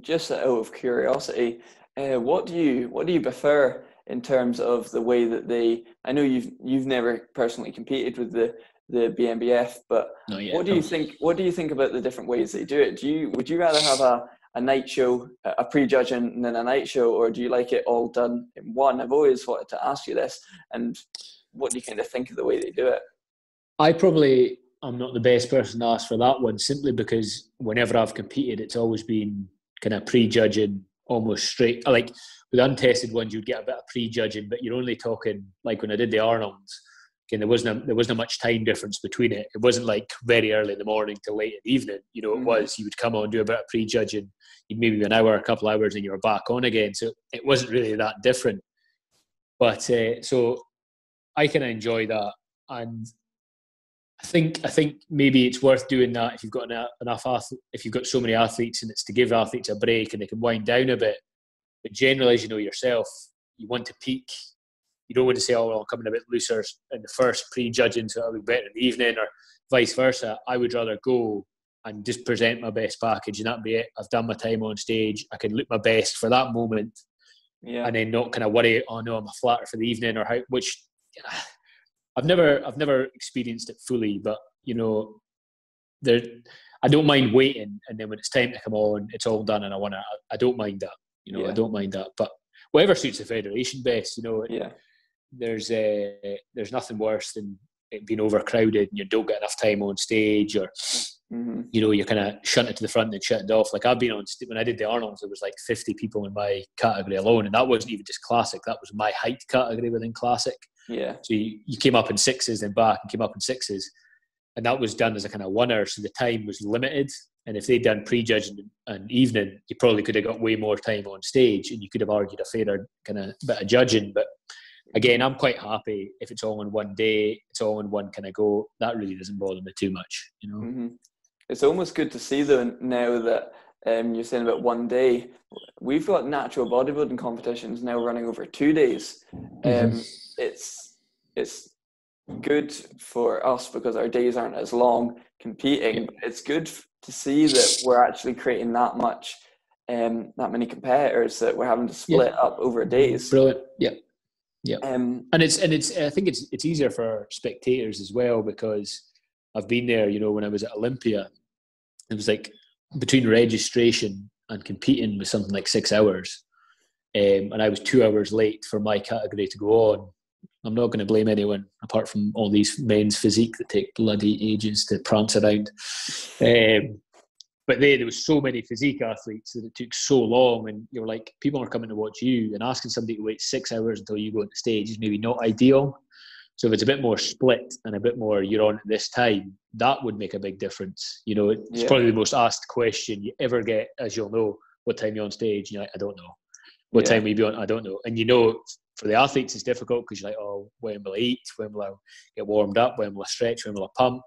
Just out of curiosity, what do you prefer in terms of the way that I know you've never personally competed with the BNBF, but what do you think about the different ways they do it? Would you rather have a night show, a pre-judging, and then a night show, or do you like it all done in one? I've always wanted to ask you this, and what do you kind of think of the way they do it? I probably I'm not the best person to ask for that one, simply because whenever I've competed, it's always been kind of prejudging, almost straight. Like with untested ones, you'd get a bit of prejudging, but you're only talking like when I did the Arnold's. There wasn't much time difference between it. It wasn't like very early in the morning till late in the evening. You know, it was, you would come on, do a bit of prejudging, you'd maybe an hour, a couple of hours, and you were back on again. So it wasn't really that different. But so I kind of enjoy that. And I think maybe it's worth doing that if you've got if you've got so many athletes, and it's to give athletes a break and they can wind down a bit. But generally, as you know yourself, you want to peak. You don't want to say, oh, well, I'm coming a bit looser in the first prejudging, so it'll be better in the evening, or vice versa. I would rather go and just present my best package, and that'd be it. I've done my time on stage. I can look my best for that moment, and then not kind of worry, oh no, I'm a flatter for the evening, or how. Which I've never experienced it fully, but you know, I don't mind waiting, and then when it's time to come on, it's all done, and I don't mind that. You know, I don't mind that, but whatever suits the federation best. You know, there's nothing worse than it being overcrowded and you don't get enough time on stage, or you know, you're kind of shunted to the front and shutting off. Like I've been on when I did the Arnold's, there was like 50 people in my category alone, and that wasn't even just classic. That was my height category within classic. Yeah. So you came up in sixes and back, and came up in sixes, and that was done as a kind of winner. So the time was limited. And if they'd done prejudging and evening, you probably could have got way more time on stage, and you could have argued a fairer kind of bit of judging. But again, I'm quite happy if it's all in one day, it's all in one kind of go. That really doesn't bother me too much, you know. It's almost good to see though now that you're saying about one day. We've got natural bodybuilding competitions now running over 2 days. It's good for us because our days aren't as long competing. But it's good to see that we're actually creating that many competitors that we're having to split up over days. Brilliant. And it's I think it's easier for spectators as well, because I've been there, you know, when I was at Olympia, it was like between registration and competing was something like 6 hours, and I was 2 hours late for my category to go on. I'm not going to blame anyone apart from all these men's physique that take bloody ages to prance around. But there was so many physique athletes that it took so long, and you're like, people are coming to watch you, and asking somebody to wait 6 hours until you go on the stage is maybe not ideal. So if it's a bit more split and a bit more you're on at this time, that would make a big difference. You know, it's probably the most asked question you ever get, as you'll know, what time you're on stage? And you're like, I don't know. What time will you be on? I don't know. And you know, for the athletes, it's difficult because you're like, oh, when will I eat? When will I get warmed up? When will I stretch? When will I pump?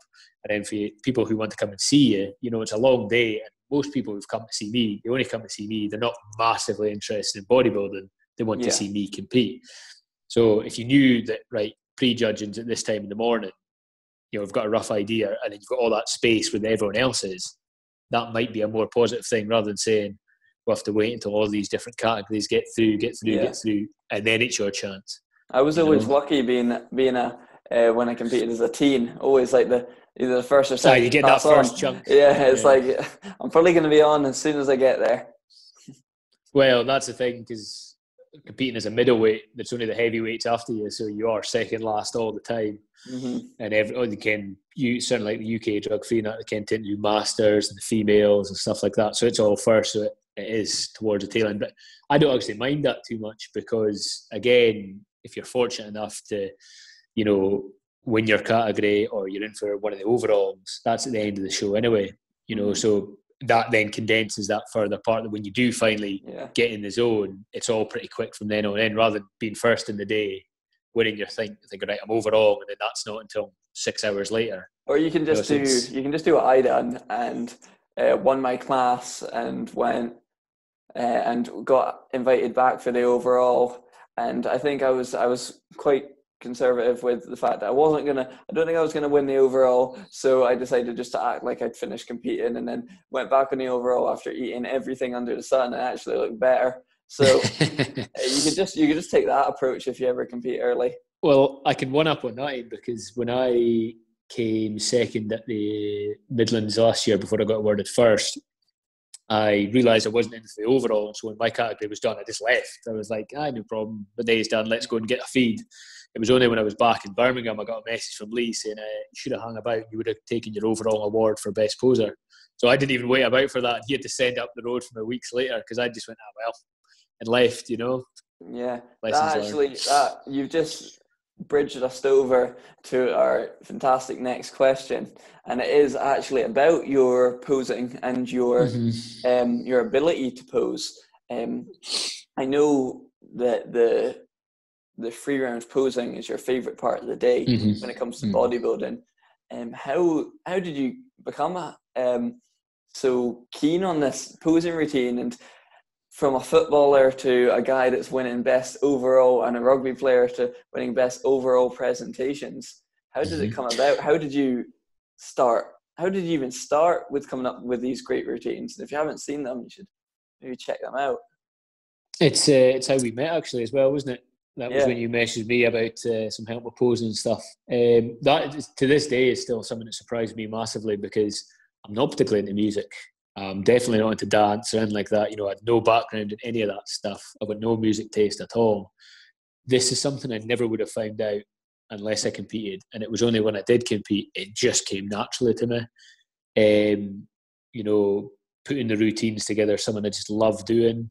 And then for people who want to come and see you, you know, it's a long day. And most people who've come to see me, they only come to see me. They're not massively interested in bodybuilding. They want to see me compete. So if you knew that, right, prejudging's at this time in the morning, you know, I've got a rough idea, and then you've got all that space with everyone else's, that might be a more positive thing rather than saying, we'll have to wait until all these different categories get through, and then it's your chance. I was always lucky being a when I competed as a teen, always like either the first or second. You get that first chunk. Yeah, it's like I'm probably going to be on as soon as I get there. Well, that's the thing, because competing as a middleweight, there's only the heavyweights after you, so you are second last all the time. And you certainly like the UK drug free, that they can tend to do masters and the females and stuff like that. So it's all first, so it is towards the tail end. But I don't actually mind that too much, because again, if you're fortunate enough to, you know, win your category or you're in for one of the overalls, that's at the end of the show anyway, you know. So that then condenses that further part, that when you do finally get in the zone, it's all pretty quick from then on in, rather than being first in the day, winning your thing, thinking, right, I'm overall, and then that's not until 6 hours later. Or you can just do what I done and won my class and went and got invited back for the overall. And I think I was quite conservative with the fact that I don't think I was gonna win the overall, so I decided just to act like I'd finished competing, and then went back on the overall after eating everything under the sun and actually looked better. So you could just take that approach if you ever compete early. Well, I can one up on that, because when I came second at the Midlands last year, before I got awarded first, I realised I wasn't into the overall, so when my category was done, I just left. I was like, no problem, the day's done, let's go and get a feed. it was only when I was back in Birmingham I got a message from Lee saying, you should have hung about, you would have taken your overall award for best poser. So I didn't even wait about for that. He had to send up the road for me weeks later, because I just went, well, and left, Yeah, Lessons learned. you've just bridged us over to our fantastic next question, and it is actually about your posing and your ability to pose. I know that the free round posing is your favorite part of the day when it comes to bodybuilding. How did you become so keen on this posing routine, and from a footballer to a guy that's winning best overall, and a rugby player to winning best overall presentations? How did it come about? How did you start? How did you even start with coming up with these great routines? And if you haven't seen them, you should maybe check them out. It's how we met, actually, as well, wasn't it? That was when you messaged me about some help with posing and stuff. That, to this day, is still something that surprised me massively, because I'm not particularly into music. I'm definitely not into dance or anything like that. I had no background in any of that stuff. I've got no music taste at all. This is something I never would have found out unless I competed. And it was only when I did compete, it just came naturally to me. Putting the routines together, something I just love doing.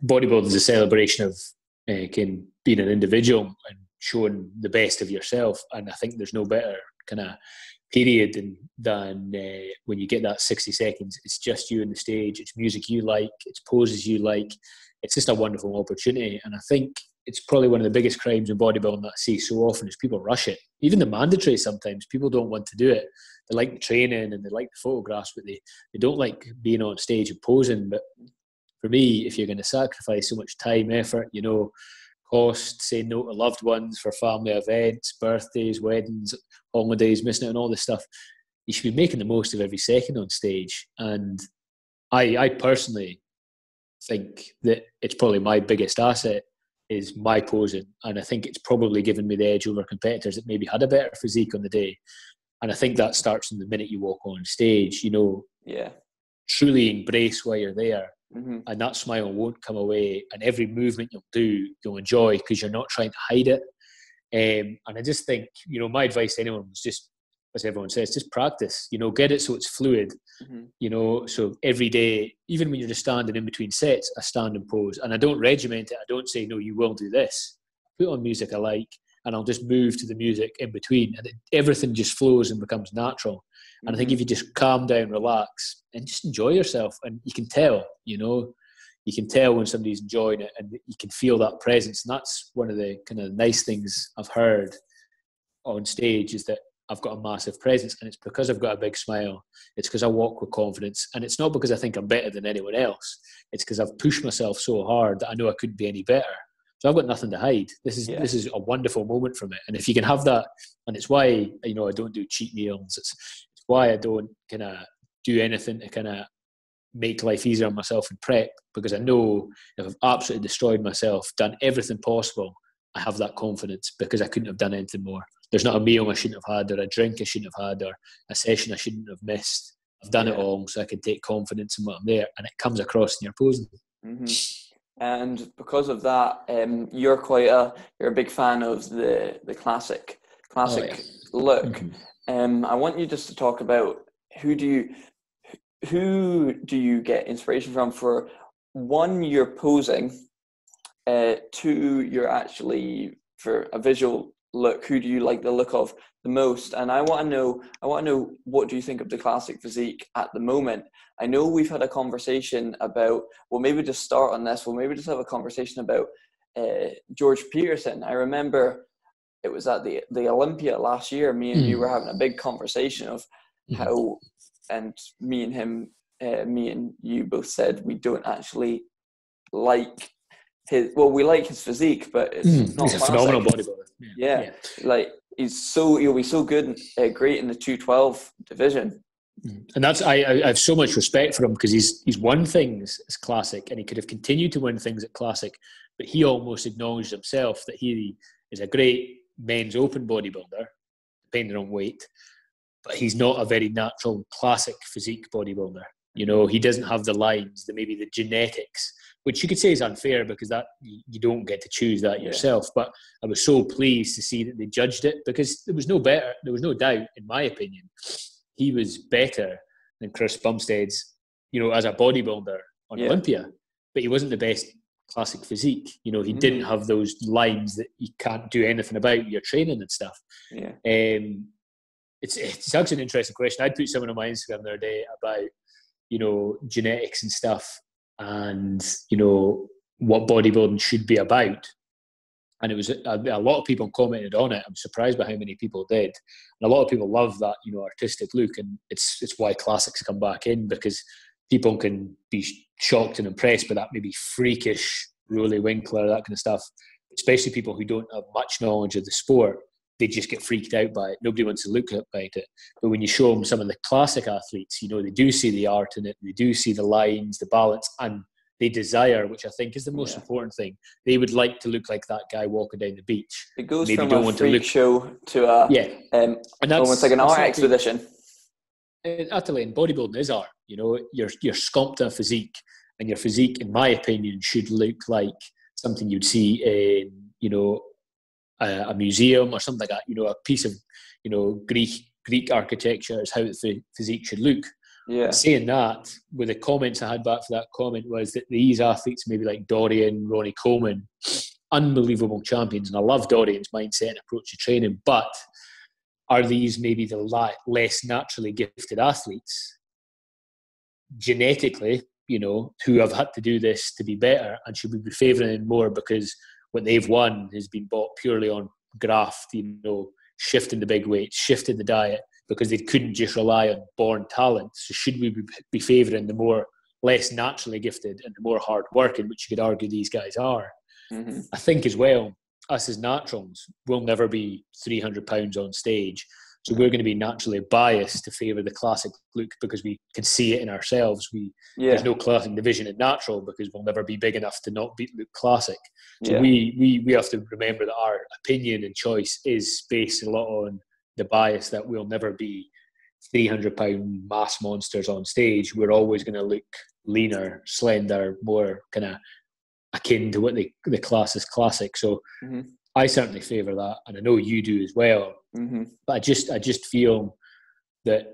Bodybuilding is a celebration of being an individual and showing the best of yourself. And I think there's no better kind of period than when you get that 60 seconds. It's just you on the stage. It's music you like. It's poses you like. It's just a wonderful opportunity. And I think it's probably one of the biggest crimes in bodybuilding that I see so often is people rush it. Even the mandatory, sometimes people don't want to do it. They like the training and they like the photographs, but they don't like being on stage and posing. But for me, if you're going to sacrifice so much time, effort, cost, saying no to loved ones for family events, birthdays, weddings, holidays, missing out on all this stuff, you should be making the most of every second on stage. And I personally think that it's probably my biggest asset is my posing. And I think it's probably given me the edge over competitors that maybe had a better physique on the day. And I think that starts from the minute you walk on stage, truly embrace why you're there. And that smile won't come away, and every movement you'll do, you'll enjoy, because you're not trying to hide it. And I just think, my advice to anyone was just, as everyone says, just practice, get it so it's fluid, so every day, even when you're just standing in between sets, I stand and pose, and I don't regiment it. I don't say, no, you will do this. I put on music I like, and I'll just move to the music in between, and everything just flows and becomes natural. And I think if you just calm down, relax, and just enjoy yourself, and you can tell, you can tell when somebody's enjoying it, and you can feel that presence. And that's one of the kind of nice things I've heard on stage, is that I've got a massive presence, and it's because I've got a big smile. It's because I walk with confidence, and it's not because I think I'm better than anyone else. It's because I've pushed myself so hard that I know I couldn't be any better. So I've got nothing to hide. This is a wonderful moment from it. And if you can have that, and it's why, I don't do cheat meals. It's why I don't kind of do anything to kind of make life easier on myself and prep, because I know if I've absolutely destroyed myself, done everything possible, I have that confidence, because I couldn't have done anything more. There's not a meal I shouldn't have had, or a drink I shouldn't have had, or a session I shouldn't have missed. I've done it all, so I can take confidence in what I'm there, and it comes across in your posing. And because of that, you're a big fan of the classic look. I want you just to talk about who do you get inspiration from for, one, your posing, two, you're actually, for a visual look, who do you like the look of the most? And I want to know what do you think of the classic physique at the moment? I know we've had a conversation about, well, maybe just start on this. Well, maybe just have a conversation about George Peterson. I remember it was at the Olympia last year. Me and you were having a big conversation of how, and me and you both said we don't actually like we like his physique, but it's not. He's a phenomenal bodybuilder. Yeah. Like he'll be so good, great in the 212 division. And that's I have so much respect for him, because he's won things as classic, and he could have continued to win things at classic, but he almost acknowledged himself that he is a great men's open bodybuilder, depending on weight, but he's not a very natural classic physique bodybuilder. He doesn't have the lines, maybe the genetics, which you could say is unfair because that you don't get to choose that yourself. But I was so pleased to see that they judged it, because there was no doubt, in my opinion, he was better than Chris Bumstead's, as a bodybuilder on Olympia, but he wasn't the best classic physique. He didn't have those lines that you can't do anything about your training and stuff. Yeah. It's actually an interesting question. I'd put someone on my Instagram the other day about, genetics and stuff, and, what bodybuilding should be about. And it was a lot of people commented on it. I'm surprised by how many people did. And a lot of people love that, artistic look. And it's why classics come back in, because people can be shocked and impressed by that maybe freakish Rolly Winkler, that kind of stuff. Especially people who don't have much knowledge of the sport, they just get freaked out by it. Nobody wants to look at it. But when you show them some of the classic athletes, they do see the art in it. They do see the lines, the balance, and they desire, which I think is the most important thing. They would like to look like that guy walking down the beach. It goes from a freak show to almost like an art expedition. Utterly, and bodybuilding is art. You're sculpting a physique, and your physique, in my opinion, should look like something you'd see in, a museum or something like that. A piece of, Greek architecture is how the physique should look. Yeah. Saying that, with the comments I had back for that comment was that these athletes, maybe like Dorian, Ronnie Coleman, unbelievable champions, and I love Dorian's mindset and approach to training, but are these maybe the less naturally gifted athletes, genetically, who have had to do this to be better, and should we be favouring them more because what they've won has been bought purely on graft, shifting the big weights, shifting the diet, because they couldn't just rely on born talent. So should we be favouring the more less naturally gifted and the more hard working, which you could argue these guys are? Mm-hmm. I think as well, us as naturals will never be 300 pounds on stage. So we're going to be naturally biased to favour the classic look because we can see it in ourselves. There's no classic division in natural because we'll never be big enough to not beat Luke Classic. So we have to remember that our opinion and choice is based a lot on the bias that we'll never be 300-pound mass monsters on stage. We're always going to look leaner, slender, more kind of akin to what the class is classic. So I certainly favour that, and I know you do as well. But I just feel that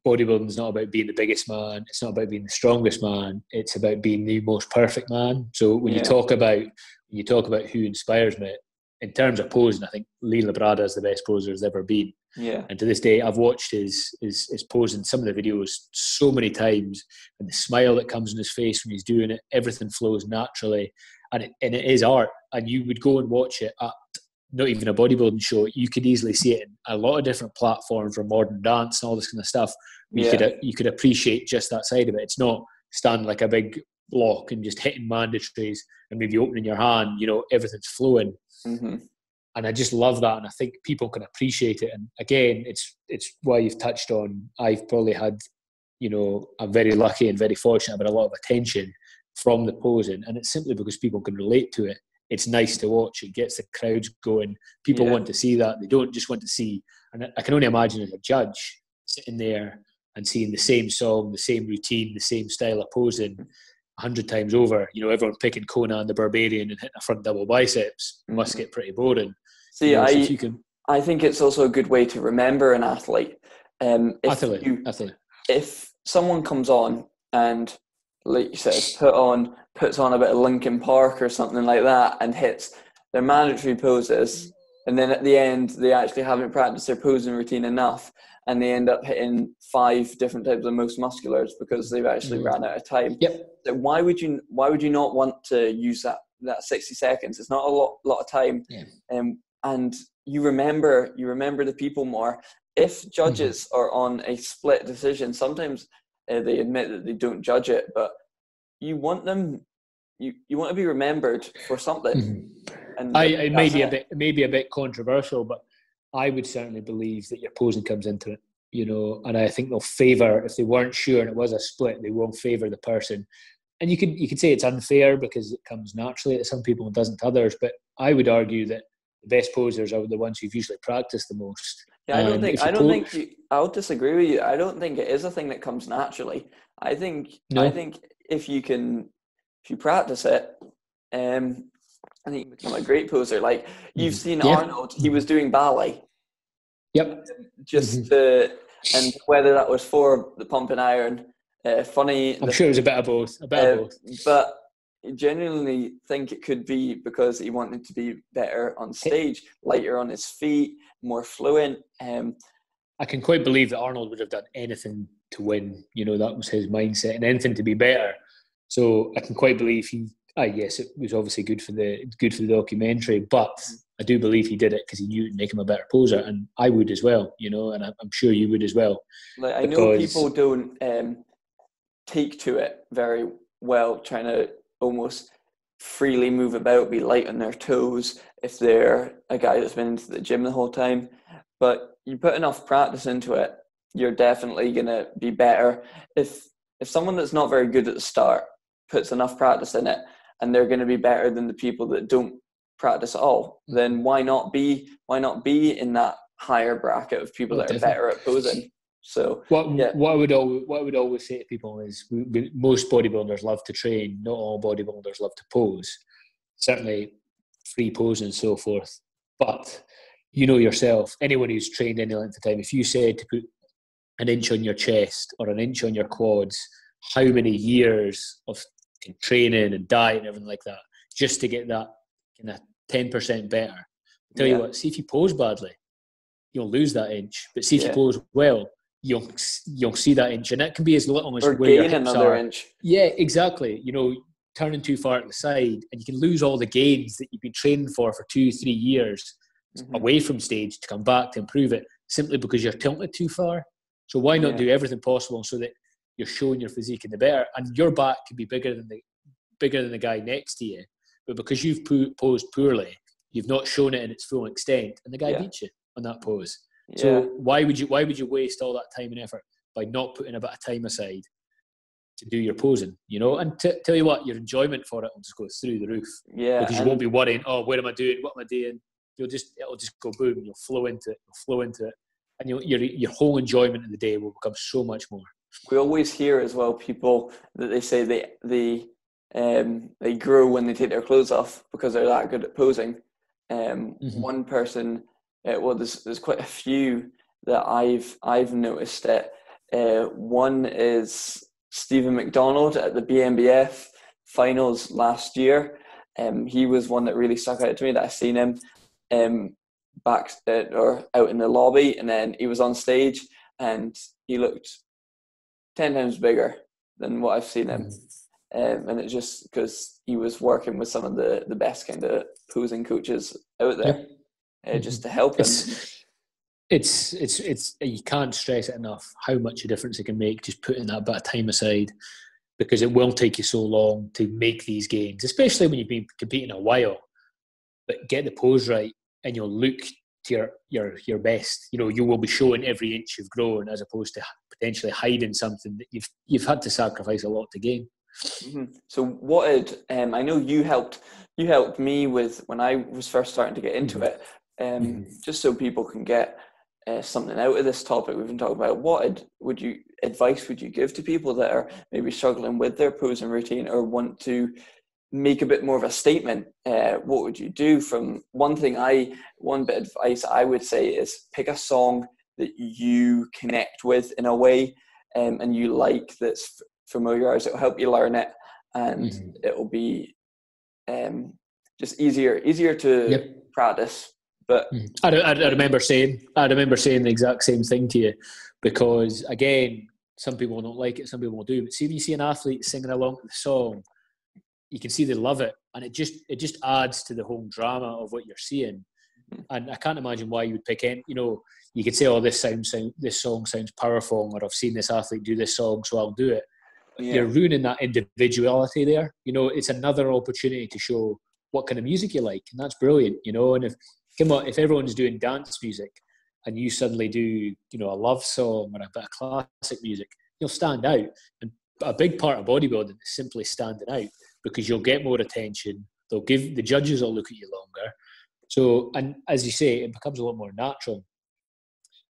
bodybuilding is not about being the biggest man. It's not about being the strongest man. It's about being the most perfect man. So when you talk about who inspires me in terms of posing, I think Lee Labrada is the best poser there's ever been. Yeah. And to this day, I've watched his pose in some of the videos so many times, and the smile that comes on his face when he's doing it, everything flows naturally, and it is art. And you would go and watch it at not even a bodybuilding show. You could easily see it in a lot of different platforms for modern dance and all this kind of stuff. You could appreciate just that side of it. It's not standing like a big block and just hitting mandatories and maybe opening your hand. Everything's flowing. And I just love that, and I think people can appreciate it. And again, it's why you've touched on, I've probably had, I'm very lucky and very fortunate about a lot of attention from the posing, and it's simply because people can relate to it. It's nice to watch. It gets the crowds going. People want to see that. They don't just want to see, and I can only imagine as a judge sitting there and seeing the same song, the same routine, the same style of posing 100 times over. Everyone picking Conan the Barbarian and hitting a front double biceps must get pretty boring. See, I think it's also a good way to remember an athlete. If someone comes on and, like you said, puts on a bit of Linkin Park or something like that and hits their mandatory poses, and then at the end they actually haven't practiced their posing routine enough, and they end up hitting 5 different types of most musculars because they've actually ran out of time. So why would you not want to use that 60 seconds? It's not a lot of time. And you remember the people more. If judges are on a split decision, sometimes they admit that they don't judge it, but you want them, you want to be remembered for something. And it may be a bit controversial, but I would certainly believe that your posing comes into it, and I think they'll favour, if they weren't sure and it was a split, they will favour the person. And you could say it's unfair because it comes naturally to some people and doesn't to others, but I would argue that the best posers are the ones who've usually practiced the most. I'll disagree with you. I don't think it is a thing that comes naturally. I think if you can if you practice it, I think you become a great poser. Like you've seen Yeah. Arnold, he was doing ballet. Yep. Just to, and whether that was for the pump and iron, funny. I'm sure it was a bit of both. A bit of both. But I genuinely think it could be because he wanted to be better on stage, lighter on his feet, more fluent. I can quite believe that Arnold would have done anything to win. You know, that was his mindset, and anything to be better. So I can quite believe yes, it was obviously good for the documentary, but I do believe he did it because he knew it would make him a better poser, and I would as well, you know, and I'm sure you would as well. Like I know people don't take to it very well, trying to almost freely move about, be light on their toes if they're a guy that's been into the gym the whole time. But you put enough practice into it, you're definitely gonna be better. If someone that's not very good at the start puts enough practice in it, and they're going to be better than the people that don't practice at all, then why not be in that higher bracket of people that are better at posing? So what I would always say to people is most bodybuilders love to train. Not all bodybuilders love to pose. Certainly free pose and so forth. But you know yourself, anyone who's trained any length of time, if you said to put an inch on your chest or an inch on your quads, how many years of training and diet and everything like that just to get that kind of 10% better. I'll tell you what, see if you pose badly, you'll lose that inch. But see if you pose well, you'll see that inch, and that can be as little as or where your gain hips another are. inch. Yeah, exactly. You know, turning too far to the side, and you can lose all the gains that you've been training for 2-3 years away from stage to come back to improve it simply because you're tilted too far. So why not do everything possible so that you're showing your physique in the better, and your back could be bigger than the guy next to you, but because you've posed poorly, you've not shown it in its full extent, and the guy beats you on that pose. So why would you waste all that time and effort by not putting a bit of time aside to do your posing, you know? And tell you what, your enjoyment for it will just go through the roof. Yeah, because you won't be worrying, oh, where am I doing? What am I doing? It'll just go boom. You'll flow into it, and your whole enjoyment of the day will become so much more. We always hear as well people that they say they grow when they take their clothes off because they're that good at posing. One person, there's quite a few that I've noticed it. One is Stephen McDonald at the BMBF finals last year. He was one that really stuck out to me, that I seen him back or out in the lobby, and then he was on stage and he looked 10 times bigger than what I've seen him. And it's just because he was working with some of the best kind of posing coaches out there, just to help him. It's you can't stress it enough how much a difference it can make just putting that bit of time aside, because it will take you so long to make these gains, especially when you've been competing a while. But get the pose right and you'll look to your best. You know, you will be showing every inch you've grown, as opposed to potentially hiding something that you've had to sacrifice a lot to gain. So what I know you helped me with when I was first starting to get into it, just so people can get something out of this topic we've been talking about. What advice would you give to people that are maybe struggling with their posing routine or want to make a bit more of a statement? What would you do? One bit of advice I would say is pick a song that you connect with in a way, and you like, that's familiarized. It'll help you learn it, and it'll be just easier to practice. But I remember saying the exact same thing to you, because again, some people don't like it, some people will do. But see, when you see an athlete singing along to the song, you can see they love it, and it just adds to the whole drama of what you're seeing. And I can't imagine why you would pick any. You know, you could say, "Oh, this song sounds powerful," or "I've seen this athlete do this song, so I'll do it." But you're ruining that individuality there. You know, it's another opportunity to show what kind of music you like, and that's brilliant. You know, and if everyone's doing dance music, and you suddenly do, you know, a love song or a bit of classic music, you'll stand out. And a big part of bodybuilding is simply standing out, because you'll get more attention. The judges will look at you longer. So, and as you say, it becomes a lot more natural.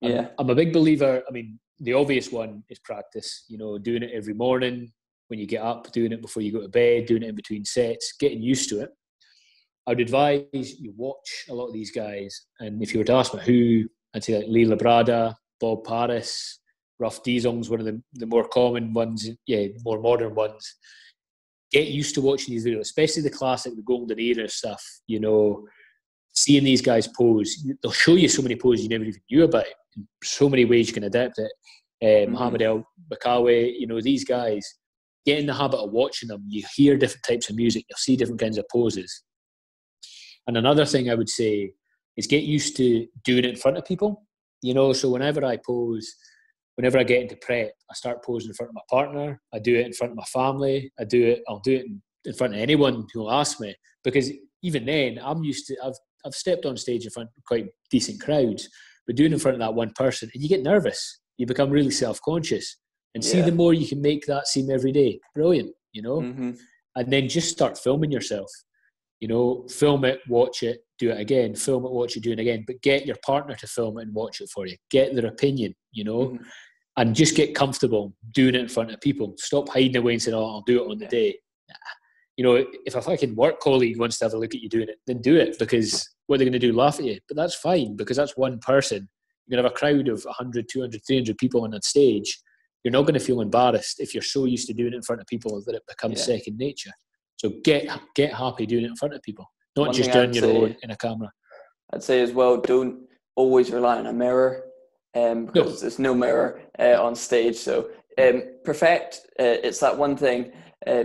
I'm a big believer. I mean, the obvious one is practice. You know, doing it every morning when you get up, doing it before you go to bed, doing it in between sets, getting used to it. I would advise you watch a lot of these guys, and if you were to ask me who, I'd say like Lee Labrada, Bob Paris, Ruff Diesong's one of the more common ones, more modern ones. Get used to watching these videos, especially the classic, the golden era stuff, seeing these guys pose. They'll show you so many poses you never even knew about it. In so many ways you can adapt it. Muhammad El Bakawi, these guys, get in the habit of watching them. You hear different types of music. You'll see different kinds of poses. And another thing I would say is get used to doing it in front of people. So whenever I pose, whenever I get into prep, I start posing in front of my partner. I do it in front of my family. I'll do it in front of anyone who will ask me, because even then I'm used to, I've stepped on stage in front of quite decent crowds, but doing it in front of that one person, and you get nervous. You become really self-conscious, and see the more you can make that seem every day. Brilliant, and then just start filming yourself. Film it, watch it, do it again. Film it, watch it, do it again. But get your partner to film it and watch it for you. Get their opinion, and just get comfortable doing it in front of people. Stop hiding away and saying, "Oh, I'll do it on the day." If a fucking work colleague wants to have a look at you doing it, then do it, because what they're going to do, laugh at you. But that's fine, because that's one person. You're going to have a crowd of 100, 200, 300 people on that stage. You're not going to feel embarrassed if you're so used to doing it in front of people that it becomes second nature. So get happy doing it in front of people, not just doing your own in a camera. I'd say as well, don't always rely on a mirror, because there's no mirror on stage. So perfect, it's that one thing.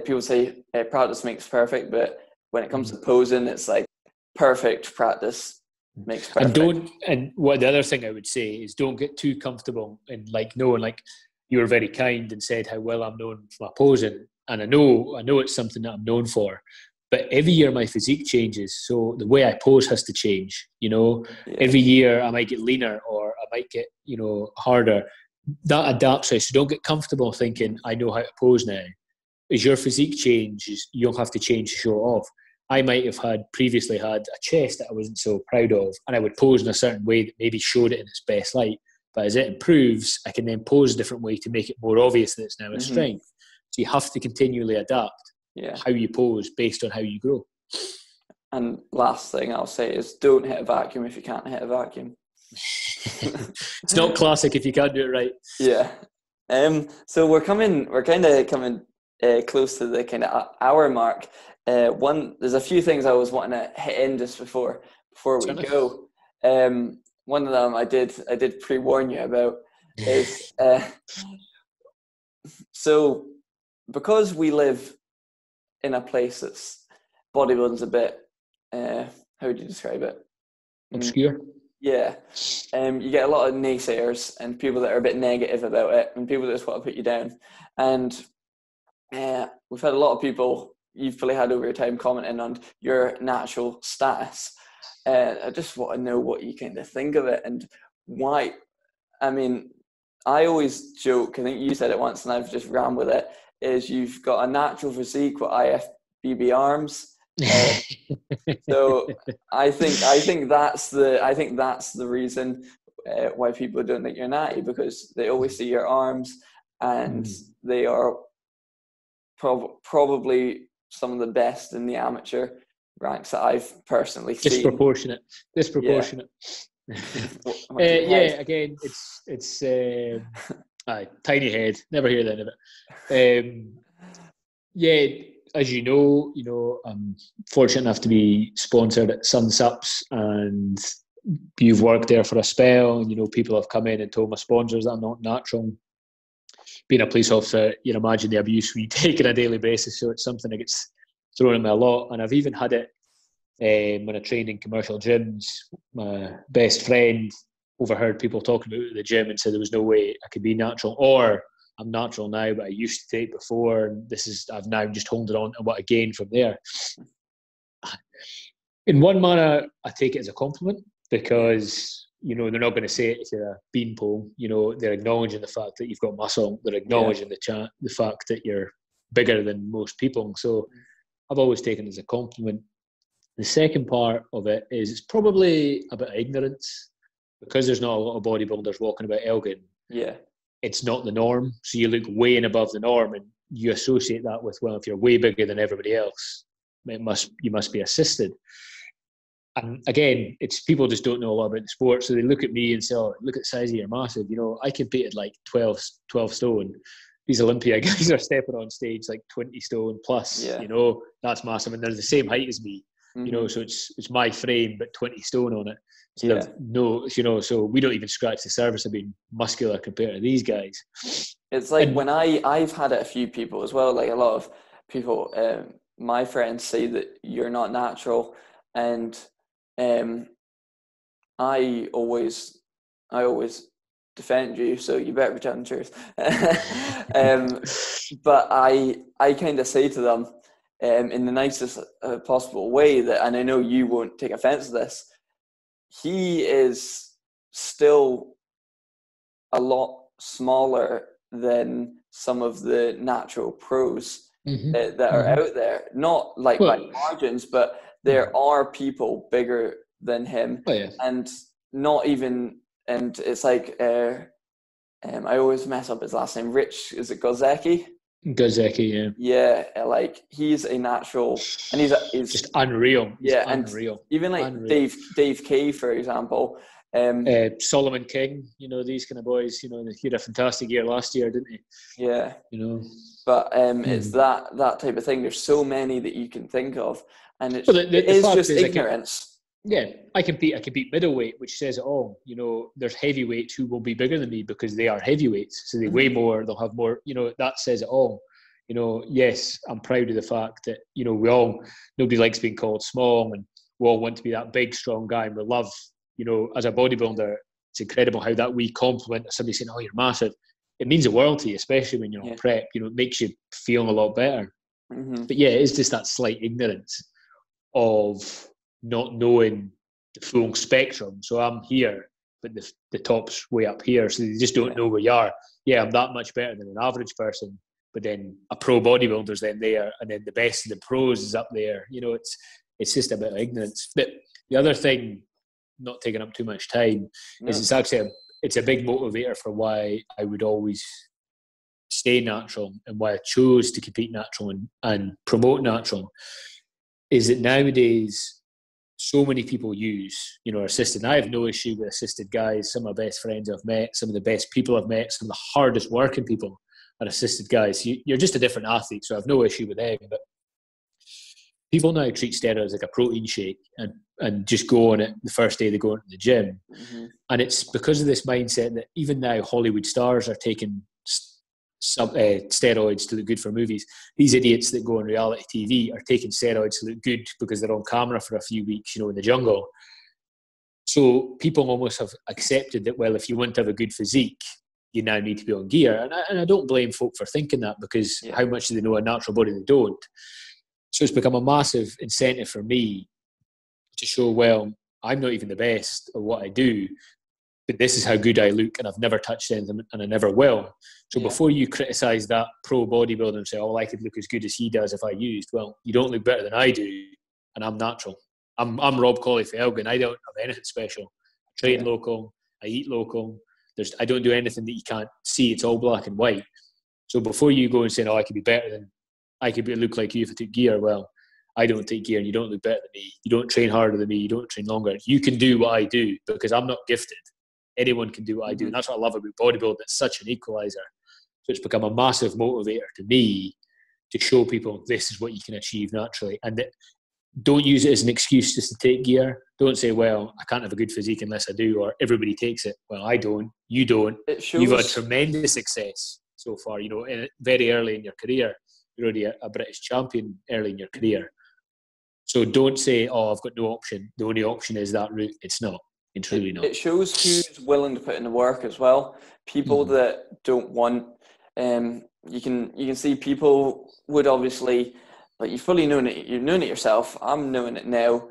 People say practice makes perfect, but when it comes to posing, it's like perfect practice makes perfect. And what the other thing I would say is, don't get too comfortable in knowing you were very kind and said how well I'm known for my posing. And I know it's something that I'm known for, but every year my physique changes, so the way I pose has to change. Every year I might get leaner, or I might get harder. That adapts. So don't get comfortable thinking I know how to pose now. As your physique changes, you'll have to change to show it off. I might have previously had a chest that I wasn't so proud of, and I would pose in a certain way that maybe showed it in its best light. But as it improves, I can then pose a different way to make it more obvious that it's now a strength. So you have to continually adapt how you pose based on how you grow. And last thing I'll say is, don't hit a vacuum if you can't hit a vacuum. It's not classic if you can't do it right. Yeah. So we're kind of coming close to the kind of hour mark. There's a few things I was wanting to hit in just before we go. One of them I did pre-warn you about is so, because we live in a place that's bodybuilding's a bit how would you describe it? Obscure. Yeah. You get a lot of naysayers and people that are a bit negative about it, and people that just want to put you down. And we've had a lot of people, you've probably had over your time, commenting on your natural status. I just want to know what you kind of think of it and why. I mean, I always joke, I think you said it once and I've just ran with it, is you've got a natural physique with IFBB arms. So I think that's the reason why people don't think you're natty, because they always see your arms, and they are probably some of the best in the amateur ranks that I've personally seen. Disproportionate. Again, it's tiny head. Never hear the end of it. As you know, I'm fortunate enough to be sponsored at Sun Sups, and you've worked there for a spell, and people have come in and told my sponsors that I'm not natural. Being a police officer, you can imagine the abuse we take on a daily basis, so it's something that gets thrown at me a lot. And I've even had it when I trained in commercial gyms. My best friend overheard people talking about it at the gym and said there was no way I could be natural, or I'm natural now, but I used to take before, and I've now just holding on to what I gained from there. In one manner, I take it as a compliment, because they're not going to say it if you're a beanpole. They're acknowledging the fact that you've got muscle. They're acknowledging the fact that you're bigger than most people. So I've always taken it as a compliment. The second part of it is it's probably a bit of ignorance, because there's not a lot of bodybuilders walking about Elgin. Yeah. It's not the norm. So you look way and above the norm, and you associate that with, well, if you're way bigger than everybody else, you must be assisted. And again, it's people just don't know a lot about the sport, so they look at me and say, "Oh, look at the size of you're massive." You know, I competed like 12 stone. These Olympia guys are stepping on stage like 20 stone plus. Yeah. You know, that's massive, and they're the same height as me. You know, so it's my frame but 20 stone on it. So so we don't even scratch the surface of being muscular compared to these guys. It's like when I've had it a few people as well, like a lot of people, my friends say that you're not natural, and I always defend you, so you better be telling the truth. But I kind of say to them, in the nicest possible way, that, and I know you won't take offense to this, he is still a lot smaller than some of the natural pros that are out there. Not like by margins, but there are people bigger than him. And not even, and it's like, I always mess up his last name. Rich, is it Gozecki? Gozecki, yeah. Yeah, like he's a natural, and he's just unreal. Unreal. Even like unreal. Dave Kay, for example. Solomon King, you know, these kind of boys, you know, he had a fantastic year last year, didn't he? Yeah. You know. But it's that type of thing. There's so many that you can think of, and it is just ignorance. I compete middleweight, which says it all. You know, there's heavyweights who will be bigger than me because they are heavyweights, so they weigh more, they'll have more. You know, that says it all. You know, yes, I'm proud of the fact that, you know, nobody likes being called small, and we all want to be that big, strong guy, and we love, you know, as a bodybuilder, it's incredible how that wee compliment of somebody saying, "Oh, you're massive." It means the world to you, especially when you're on prep. You know, it makes you feel a lot better. But yeah, it's just that slight ignorance of not knowing the full spectrum. So I'm here, but the top's way up here, so they just don't know where you are. Yeah, I'm that much better than an average person, but then a pro bodybuilder's then there, and then the best of the pros is up there. You know, it's just a bit of ignorance. But the other thing, not taking up too much time, is it's actually it's a big motivator for why I would always stay natural, and why I chose to compete natural and promote natural, is that nowadays so many people use, you know, assisted. And I have no issue with assisted guys. Some of my best friends I've met, some of the best people I've met, some of the hardest working people are assisted guys. You're just a different athlete, so I have no issue with them. But people now treat steroids like a protein shake and just go on it the first day they go into the gym. And it's because of this mindset that even now Hollywood stars are taking steroids to look good for movies. These idiots that go on reality TV are taking steroids to look good because they're on camera for a few weeks, you know, in the jungle. So people almost have accepted that, well, if you want to have a good physique, you now need to be on gear. And I don't blame folk for thinking that, because how much do they know a natural body? They don't. So it's become a massive incentive for me to show, well, I'm not even the best at what I do, but this is how good I look, and I've never touched anything, and I never will. So before you criticise that pro bodybuilder and say, "Oh, I could look as good as he does if I used," well, you don't look better than I do, and I'm natural. I'm Rob Collie for Elgin. I don't have anything special. I train local. I eat local. I don't do anything that you can't see. It's all black and white. So before you go and say, "Oh, I could be better than," I could look like you if I took gear. Well, I don't take gear, and you don't look better than me. You don't train harder than me. You don't train longer. You can do what I do because I'm not gifted. Anyone can do what I do. And that's what I love about bodybuilding. It's such an equalizer. So it's become a massive motivator to me to show people this is what you can achieve naturally. And don't use it as an excuse just to take gear. Don't say, well, I can't have a good physique unless I do, or everybody takes it. Well, I don't. You don't. You've had tremendous success so far, you know, very early in your career. You're already a British champion early in your career. So don't say, oh, I've got no option. The only option is that route. It's not. It's really not. It shows who's willing to put in the work as well. People that don't want, you can see people would obviously, like, you've fully known it. You've known it yourself. I'm knowing it now.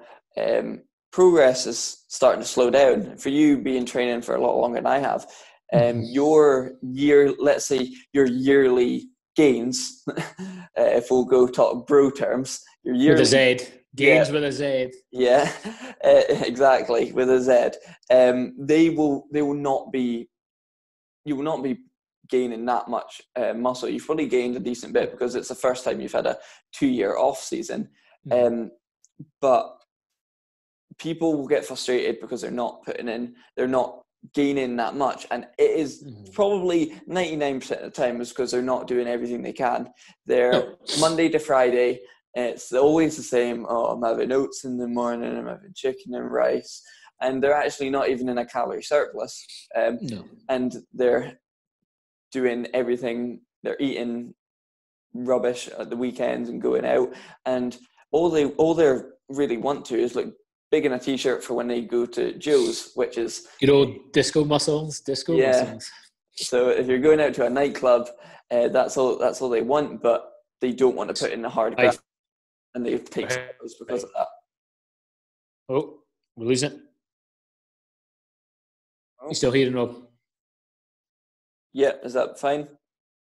Progress is starting to slow down. For you, being training for a lot longer than I have, let's say your yearly gains, if we'll go talk bro terms, your yearly with a Z. Gains with a Z. Yeah, exactly, with a Z. They will not be, you will not be gaining that much muscle. You've probably gained a decent bit because it's the first time you've had a 2-year off season. But people will get frustrated because they're not gaining that much. And it is probably 99% of the time is because they're not doing everything they can. They're Monday to Friday. It's always the same. Oh, I'm having oats in the morning. I'm having chicken and rice. And they're actually not even in a calorie surplus. And they're doing everything. They're eating rubbish at the weekends and going out. And all they really want to is look big in a t-shirt for when they go to Joe's, which is disco muscles. Muscles. So if you're going out to a nightclub, that's all they want, but they don't want to put in the hard graft, and they take steroids because of that. Oh, we're losing it. You still hearing, Rob? Yeah, is that fine?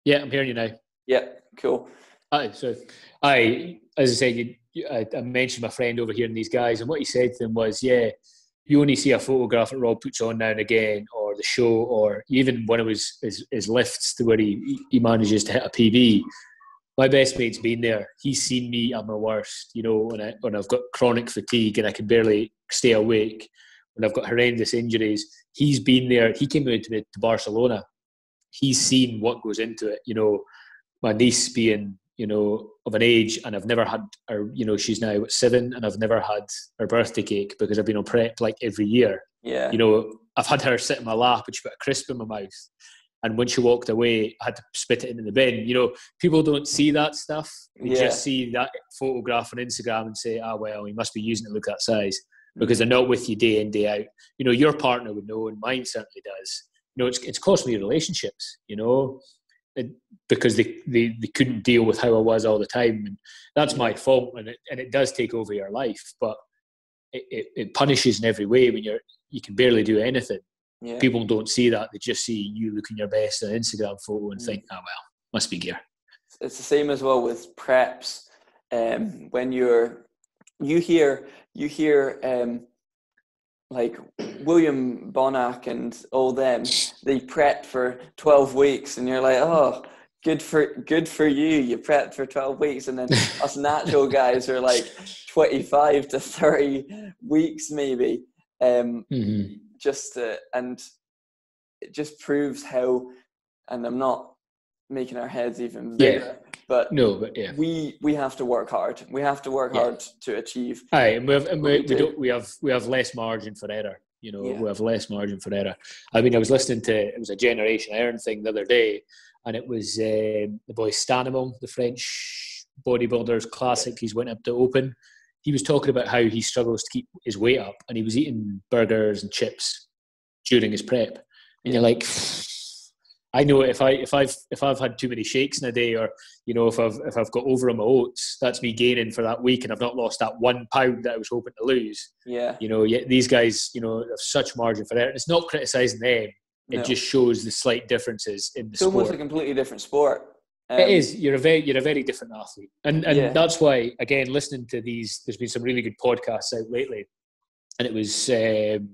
Yeah, I'm hearing you now. Yeah, cool. As I said, I mentioned my friend over here and these guys, and what he said to them was, you only see a photograph that Rob puts on now and again, or the show, or even one of his lifts to where he manages to hit a PB. My best mate's been there. He's seen me at my worst, when I've got chronic fatigue and I can barely stay awake, when I've got horrendous injuries. He's been there. He came out to Barcelona. He's seen what goes into it. My niece being, of an age, and I've never had her, she's now 7, and I've never had her birthday cake because I've been on prep like every year. Yeah. I've had her sit in my lap and she put a crisp in my mouth. And when she walked away, I had to spit it into the bin. People don't see that stuff. They just see that photograph on Instagram and say, well, he must be using it to look that size, because they're not with you day in, day out. Your partner would know, and mine certainly does. It's cost me relationships, because they couldn't deal with how I was all the time. And that's my fault, and it does take over your life, but it punishes in every way when you can barely do anything. Yeah. People don't see that. They just see you looking your best in an Instagram photo and think, must be gear. It's the same as well with preps. When you hear like William Bonac and all them, they prepped for 12 weeks, and you're like, oh, good for you. You prepped for 12 weeks, and then us natural guys are like 25 to 30 weeks maybe. And it just proves how, and I'm not making our heads even bigger, but we have to work hard. We have to work hard to achieve. Aye, we have less margin for error. We have less margin for error. I mean, I was listening to, it was a Generation Iron thing the other day, and it was the boy Stanimal, the French bodybuilder's classic. He's went up to Open. He was talking about how he struggles to keep his weight up, and he was eating burgers and chips during his prep. And you're like, I know if I've had too many shakes in a day, or if I've got over on my oats, that's me gaining for that week, and I've not lost that 1 pound that I was hoping to lose. Yeah. Yet these guys, have such margin for error. And it's not criticising them. It just shows the slight differences in the sport. It's almost a completely different sport. It is. You're a very different athlete, and that's why, again, listening to these, there's been some really good podcasts out lately, and it was Andy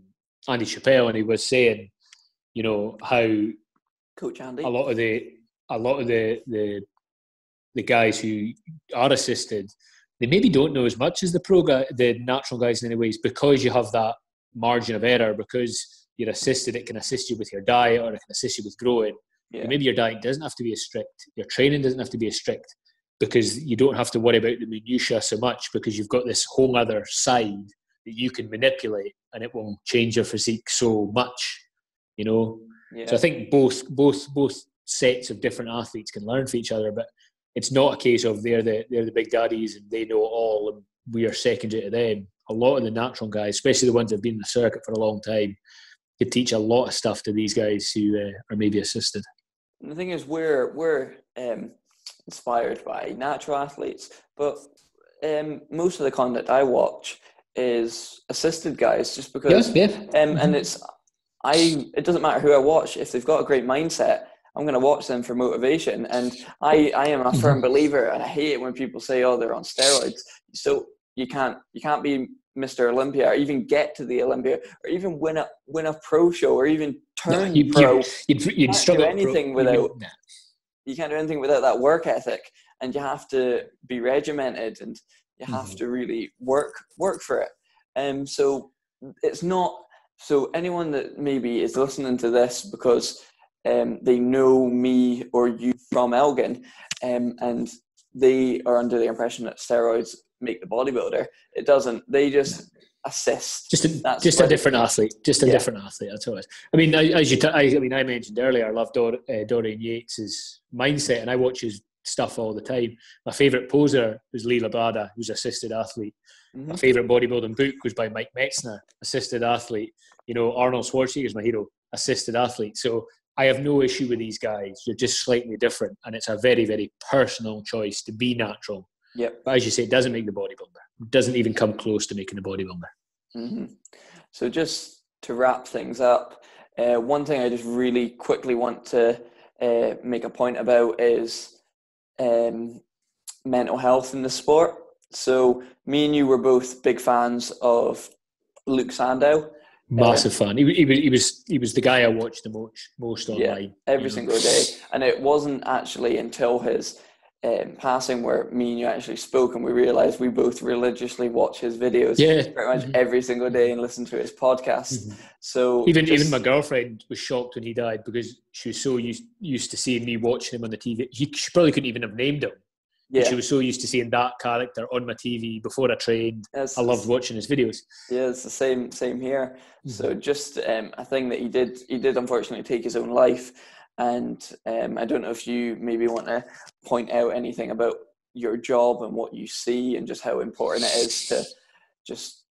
Chappelle, and he was saying, how Coach Andy, a lot of the guys who are assisted, they maybe don't know as much as the natural guys in many ways, because you have that margin of error, because you're assisted. It can assist you with your diet, or it can assist you with growing. Yeah. Maybe your diet doesn't have to be as strict. Your training doesn't have to be as strict, because you don't have to worry about the minutiae so much, because you've got this whole other side that you can manipulate, and it will change your physique so much, Yeah. So I think both sets of different athletes can learn from each other, but it's not a case of they're the big daddies and they know it all and we are secondary to them. A lot of the natural guys, especially the ones that have been in the circuit for a long time, could teach a lot of stuff to these guys who are maybe assisted. And the thing is, we're inspired by natural athletes, but most of the content I watch is assisted guys, just because. And it doesn't matter who I watch. If they've got a great mindset, I'm going to watch them for motivation. And I am a firm believer, and I hate it when people say, "Oh, they're on steroids." So you can't be Mr. Olympia, or even get to the Olympia, or even win a pro show, or even turn pro. You'd struggle. Do anything without. You can't do anything without that work ethic, and you have to be regimented, and you have to really work for it. So it's not. So anyone that maybe is listening to this because they know me or you from Elgin, and they are under the impression that steroids make the bodybuilder. It doesn't. They just assist. Just a different athlete. Different athlete. That's all. I mean, I mentioned earlier, I love Dorian Yates' mindset, and I watch his stuff all the time. My favourite poser was Lee Labrada, who's assisted athlete. My favourite bodybuilding book was by Mike Metzner, assisted athlete. Arnold Schwarzenegger is my hero, assisted athlete. So I have no issue with these guys. They're just slightly different, and it's a very, very personal choice to be natural. Yep. But as you say, it doesn't make the bodybuilder. It doesn't even come close to making the bodybuilder. So just to wrap things up, one thing I just really quickly want to make a point about is mental health in the sport. So me and you were both big fans of Luke Sandow. Massive fan. He was the guy I watched the most online. Every single day. And it wasn't actually until his passing where me and you actually spoke, and we realized we both religiously watch his videos pretty much every single day and listen to his podcast. So even my girlfriend was shocked when he died, because she was so used to seeing me watching him on the TV. She probably couldn't even have named him. Yeah. She was so used to seeing that character on my TV before I trained. I loved watching his videos. Yeah, it's the same here. So just a thing that he did unfortunately take his own life. And I don't know if you maybe want to point out anything about your job and what you see, and just how important it is to just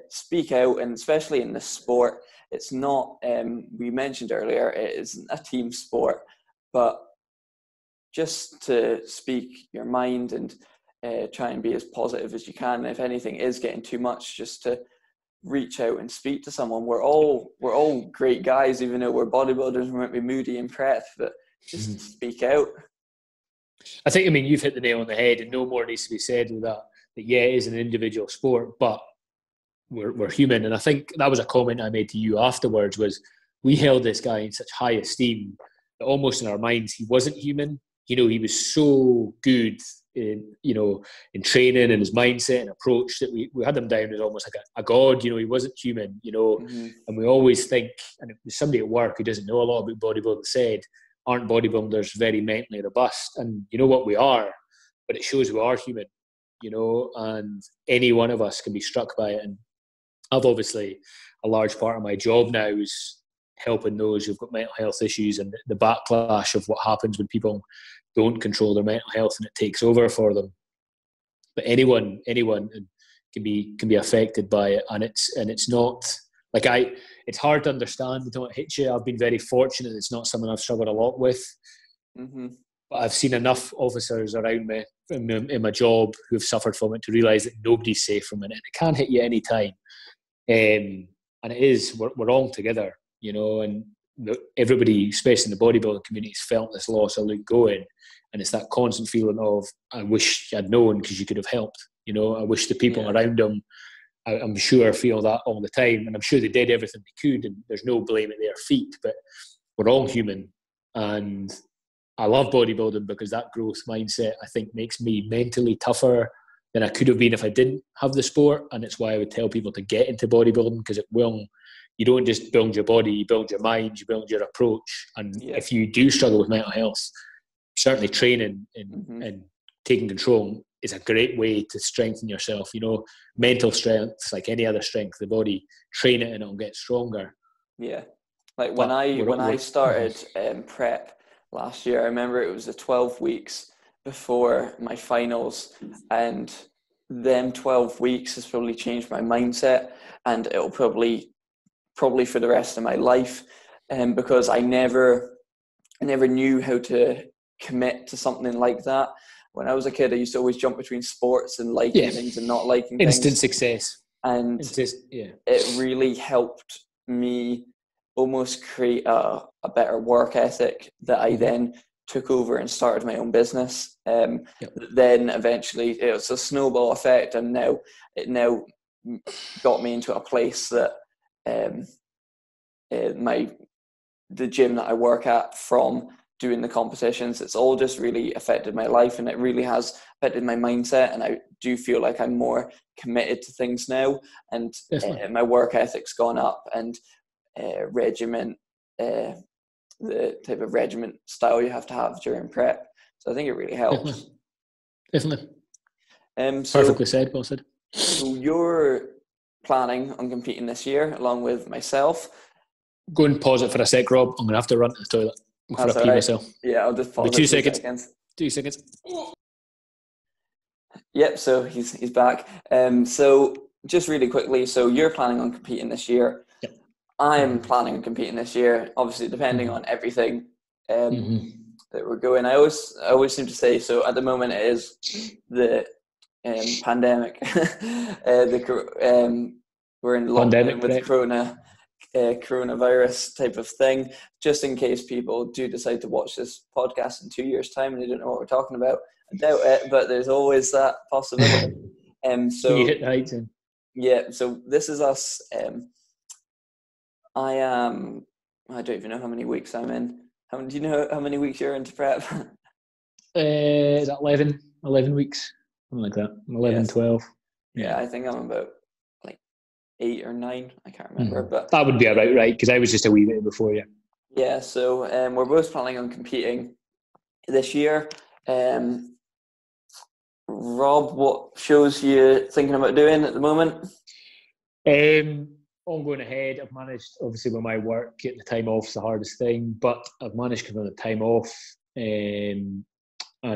speak out, and especially in this sport. It's not, we mentioned earlier, it isn't a team sport, but just to speak your mind and try and be as positive as you can. If anything is getting too much, just to reach out and speak to someone. We're all great guys, even though we're bodybuilders. We might be moody and prep, but just speak out. I think, you've hit the nail on the head, and no more needs to be said with that. That it is an individual sport, but we're human. And I think that was a comment I made to you afterwards, was we held this guy in such high esteem that almost in our minds he wasn't human. He was so good in training and his mindset and approach that we had him down as almost like a god. He wasn't human, and we always think, and somebody at work who doesn't know a lot about bodybuilding said, aren't bodybuilders very mentally robust? And you know what, we are, but it shows we are human, and any one of us can be struck by it. And I've obviously, a large part of my job now is helping those who've got mental health issues, and the backlash of what happens when people don't control their mental health and it takes over for them. But anyone can be affected by it, and it's not like it's hard to understand until it hits you. I've been very fortunate; it's not something I've struggled a lot with. But I've seen enough officers around me in my job who have suffered from it to realise that nobody's safe from it. And it can hit you any time, and it is. We're all together, and everybody, especially in the bodybuilding community, has felt this loss of Luke going, and it's that constant feeling of, I wish I'd known, because you could have helped. I wish the people around him, I'm sure, feel that all the time, and I'm sure they did everything they could, and there's no blame at their feet. But we're all human, and I love bodybuilding because that growth mindset, I think, makes me mentally tougher than I could have been if I didn't have the sport. And it's why I would tell people to get into bodybuilding, because it will. You don't just build your body, you build your mind, you build your approach. And if you do struggle with mental health, certainly training and taking control is a great way to strengthen yourself. Mental strength, like any other strength of the body, train it and it'll get stronger. Yeah. Like when I started prep last year, I remember it was the 12 weeks before my finals, and them 12 weeks has probably changed my mindset, and it'll probably for the rest of my life, because I never knew how to commit to something like that. When I was a kid, I used to always jump between sports and liking things and not liking things. Instant success. And it really helped me almost create a better work ethic that I then took over and started my own business. Then eventually it was a snowball effect, and now got me into a place that the gym that I work at, from doing the competitions, it's all just really affected my life, and it really has affected my mindset. And I do feel like I'm more committed to things now, and my work ethic's gone up, and regiment, the type of regiment style you have to have during prep. So I think it really helps. Definitely. So, perfectly said, well said. So you're planning on competing this year along with myself. Go and pause it for a sec, Rob. I'm going to have to run to the toilet before I pee myself. Yeah, I'll just pause it. 2 seconds. 2 seconds. Yep, so he's back. So just really quickly, so you're planning on competing this year. Yep. I'm planning on competing this year, obviously depending on everything that we're going. I always seem to say, so at the moment it is the pandemic. We're in lockdown with coronavirus type of thing, just in case people do decide to watch this podcast in 2 years' time and they don't know what we're talking about. I doubt it, but there's always that possibility. So you hit the heights in. Yeah, so this is us. I don't even know how many weeks I'm in. Do you know how many weeks you're into prep? Is that 11 weeks? Something like that. 11, yes. 12. Yeah, I think I'm about like 8 or 9. I can't remember. But that would be about right, because I was just a wee bit before you. Yeah, so we're both planning on competing this year. Rob, what shows you thinking about doing at the moment? All going ahead. I've managed, obviously with my work, getting the time off is the hardest thing, but I've managed to get the time off. And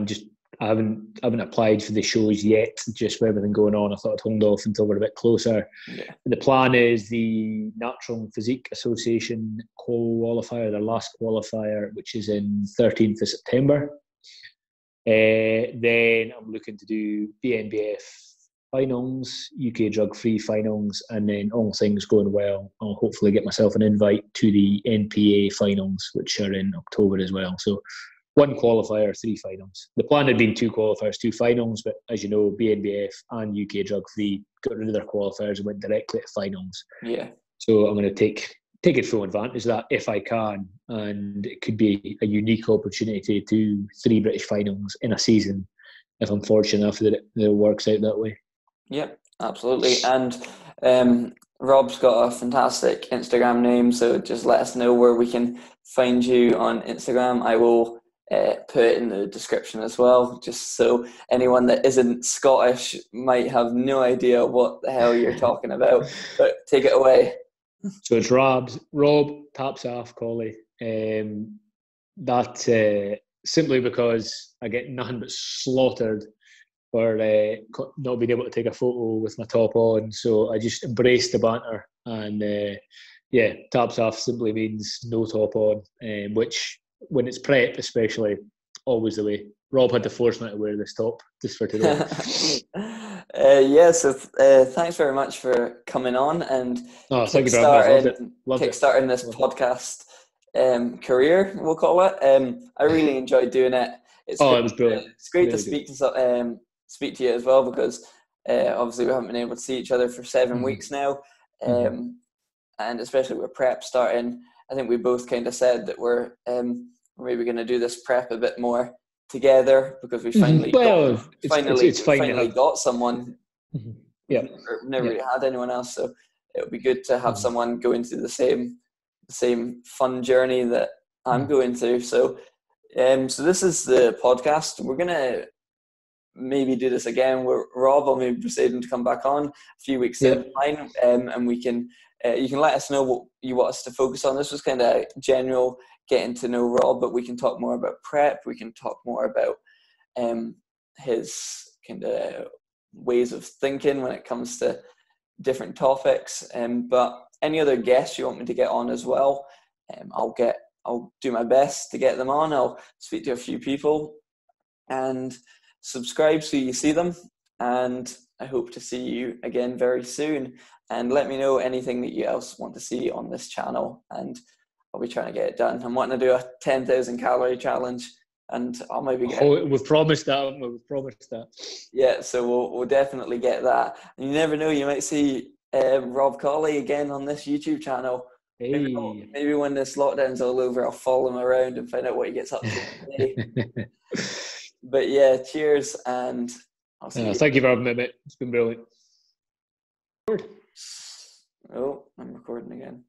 just I haven't applied for the shows yet, just with everything going on. I thought I'd hold off until we're a bit closer. Yeah. The plan is the Natural and Physique Association qualifier, their last qualifier, which is in 13th of September. Then I'm looking to do BNBF finals, UK drug-free finals, and then all things going well, I'll hopefully get myself an invite to the NPA finals, which are in October as well. So 1 qualifier, 3 finals. The plan had been 2 qualifiers, 2 finals, but as you know, BNBF and UK drug-free got rid of their qualifiers and went directly to finals. Yeah. So I'm going to take it full advantage of that if I can, and it could be a unique opportunity to do 3 British finals in a season if I'm fortunate enough that it works out that way. Yep, absolutely. And Rob's got a fantastic Instagram name, so just let us know where we can find you on Instagram. I will put it in the description as well, just so anyone that isn't Scottish might have no idea what the hell you're talking about. But take it away. So it's Rob Tapsoff Collie. That simply because I get nothing but slaughtered for not being able to take a photo with my top on, so I just embraced the banter. And Tapsoff simply means no top on, which when it's prep especially, always the way. Rob had to force me to wear this top just for today. So thanks very much for coming on and kickstarting this podcast career, we'll call it. I really enjoyed doing it. It was brilliant. It's great to speak to you as well, because obviously we haven't been able to see each other for 7 weeks now, and especially with prep starting, I think we both kind of said that we're maybe going to do this prep a bit more together, because we finally got someone. Yeah, never really had anyone else, so it would be good to have someone going through the same fun journey that I'm going through. So this is the podcast. We're gonna maybe do this again where Rob will maybe proceed to come back on a few weeks down the line, and we can you can let us know what you want us to focus on. This was kind of general getting to know Rob, but we can talk more about prep. We can talk more about his kind of ways of thinking when it comes to different topics. But any other guests you want me to get on as well, I'll do my best to get them on. I'll speak to a few people and subscribe so you see them. And I hope to see you again very soon. And let me know anything that you else want to see on this channel, and I'll be trying to get it done. I'm wanting to do a 10,000 calorie challenge and I'll maybe get. We've promised that. We've promised that. Yeah, so we'll definitely get that. And you never know, you might see Rob Collie again on this YouTube channel. Hey. Maybe when this lockdown's all over, I'll follow him around and find out what he gets up to today. But yeah, cheers, and I'll see you. Thank you for having me, mate. It's been brilliant. Oh, I'm recording again.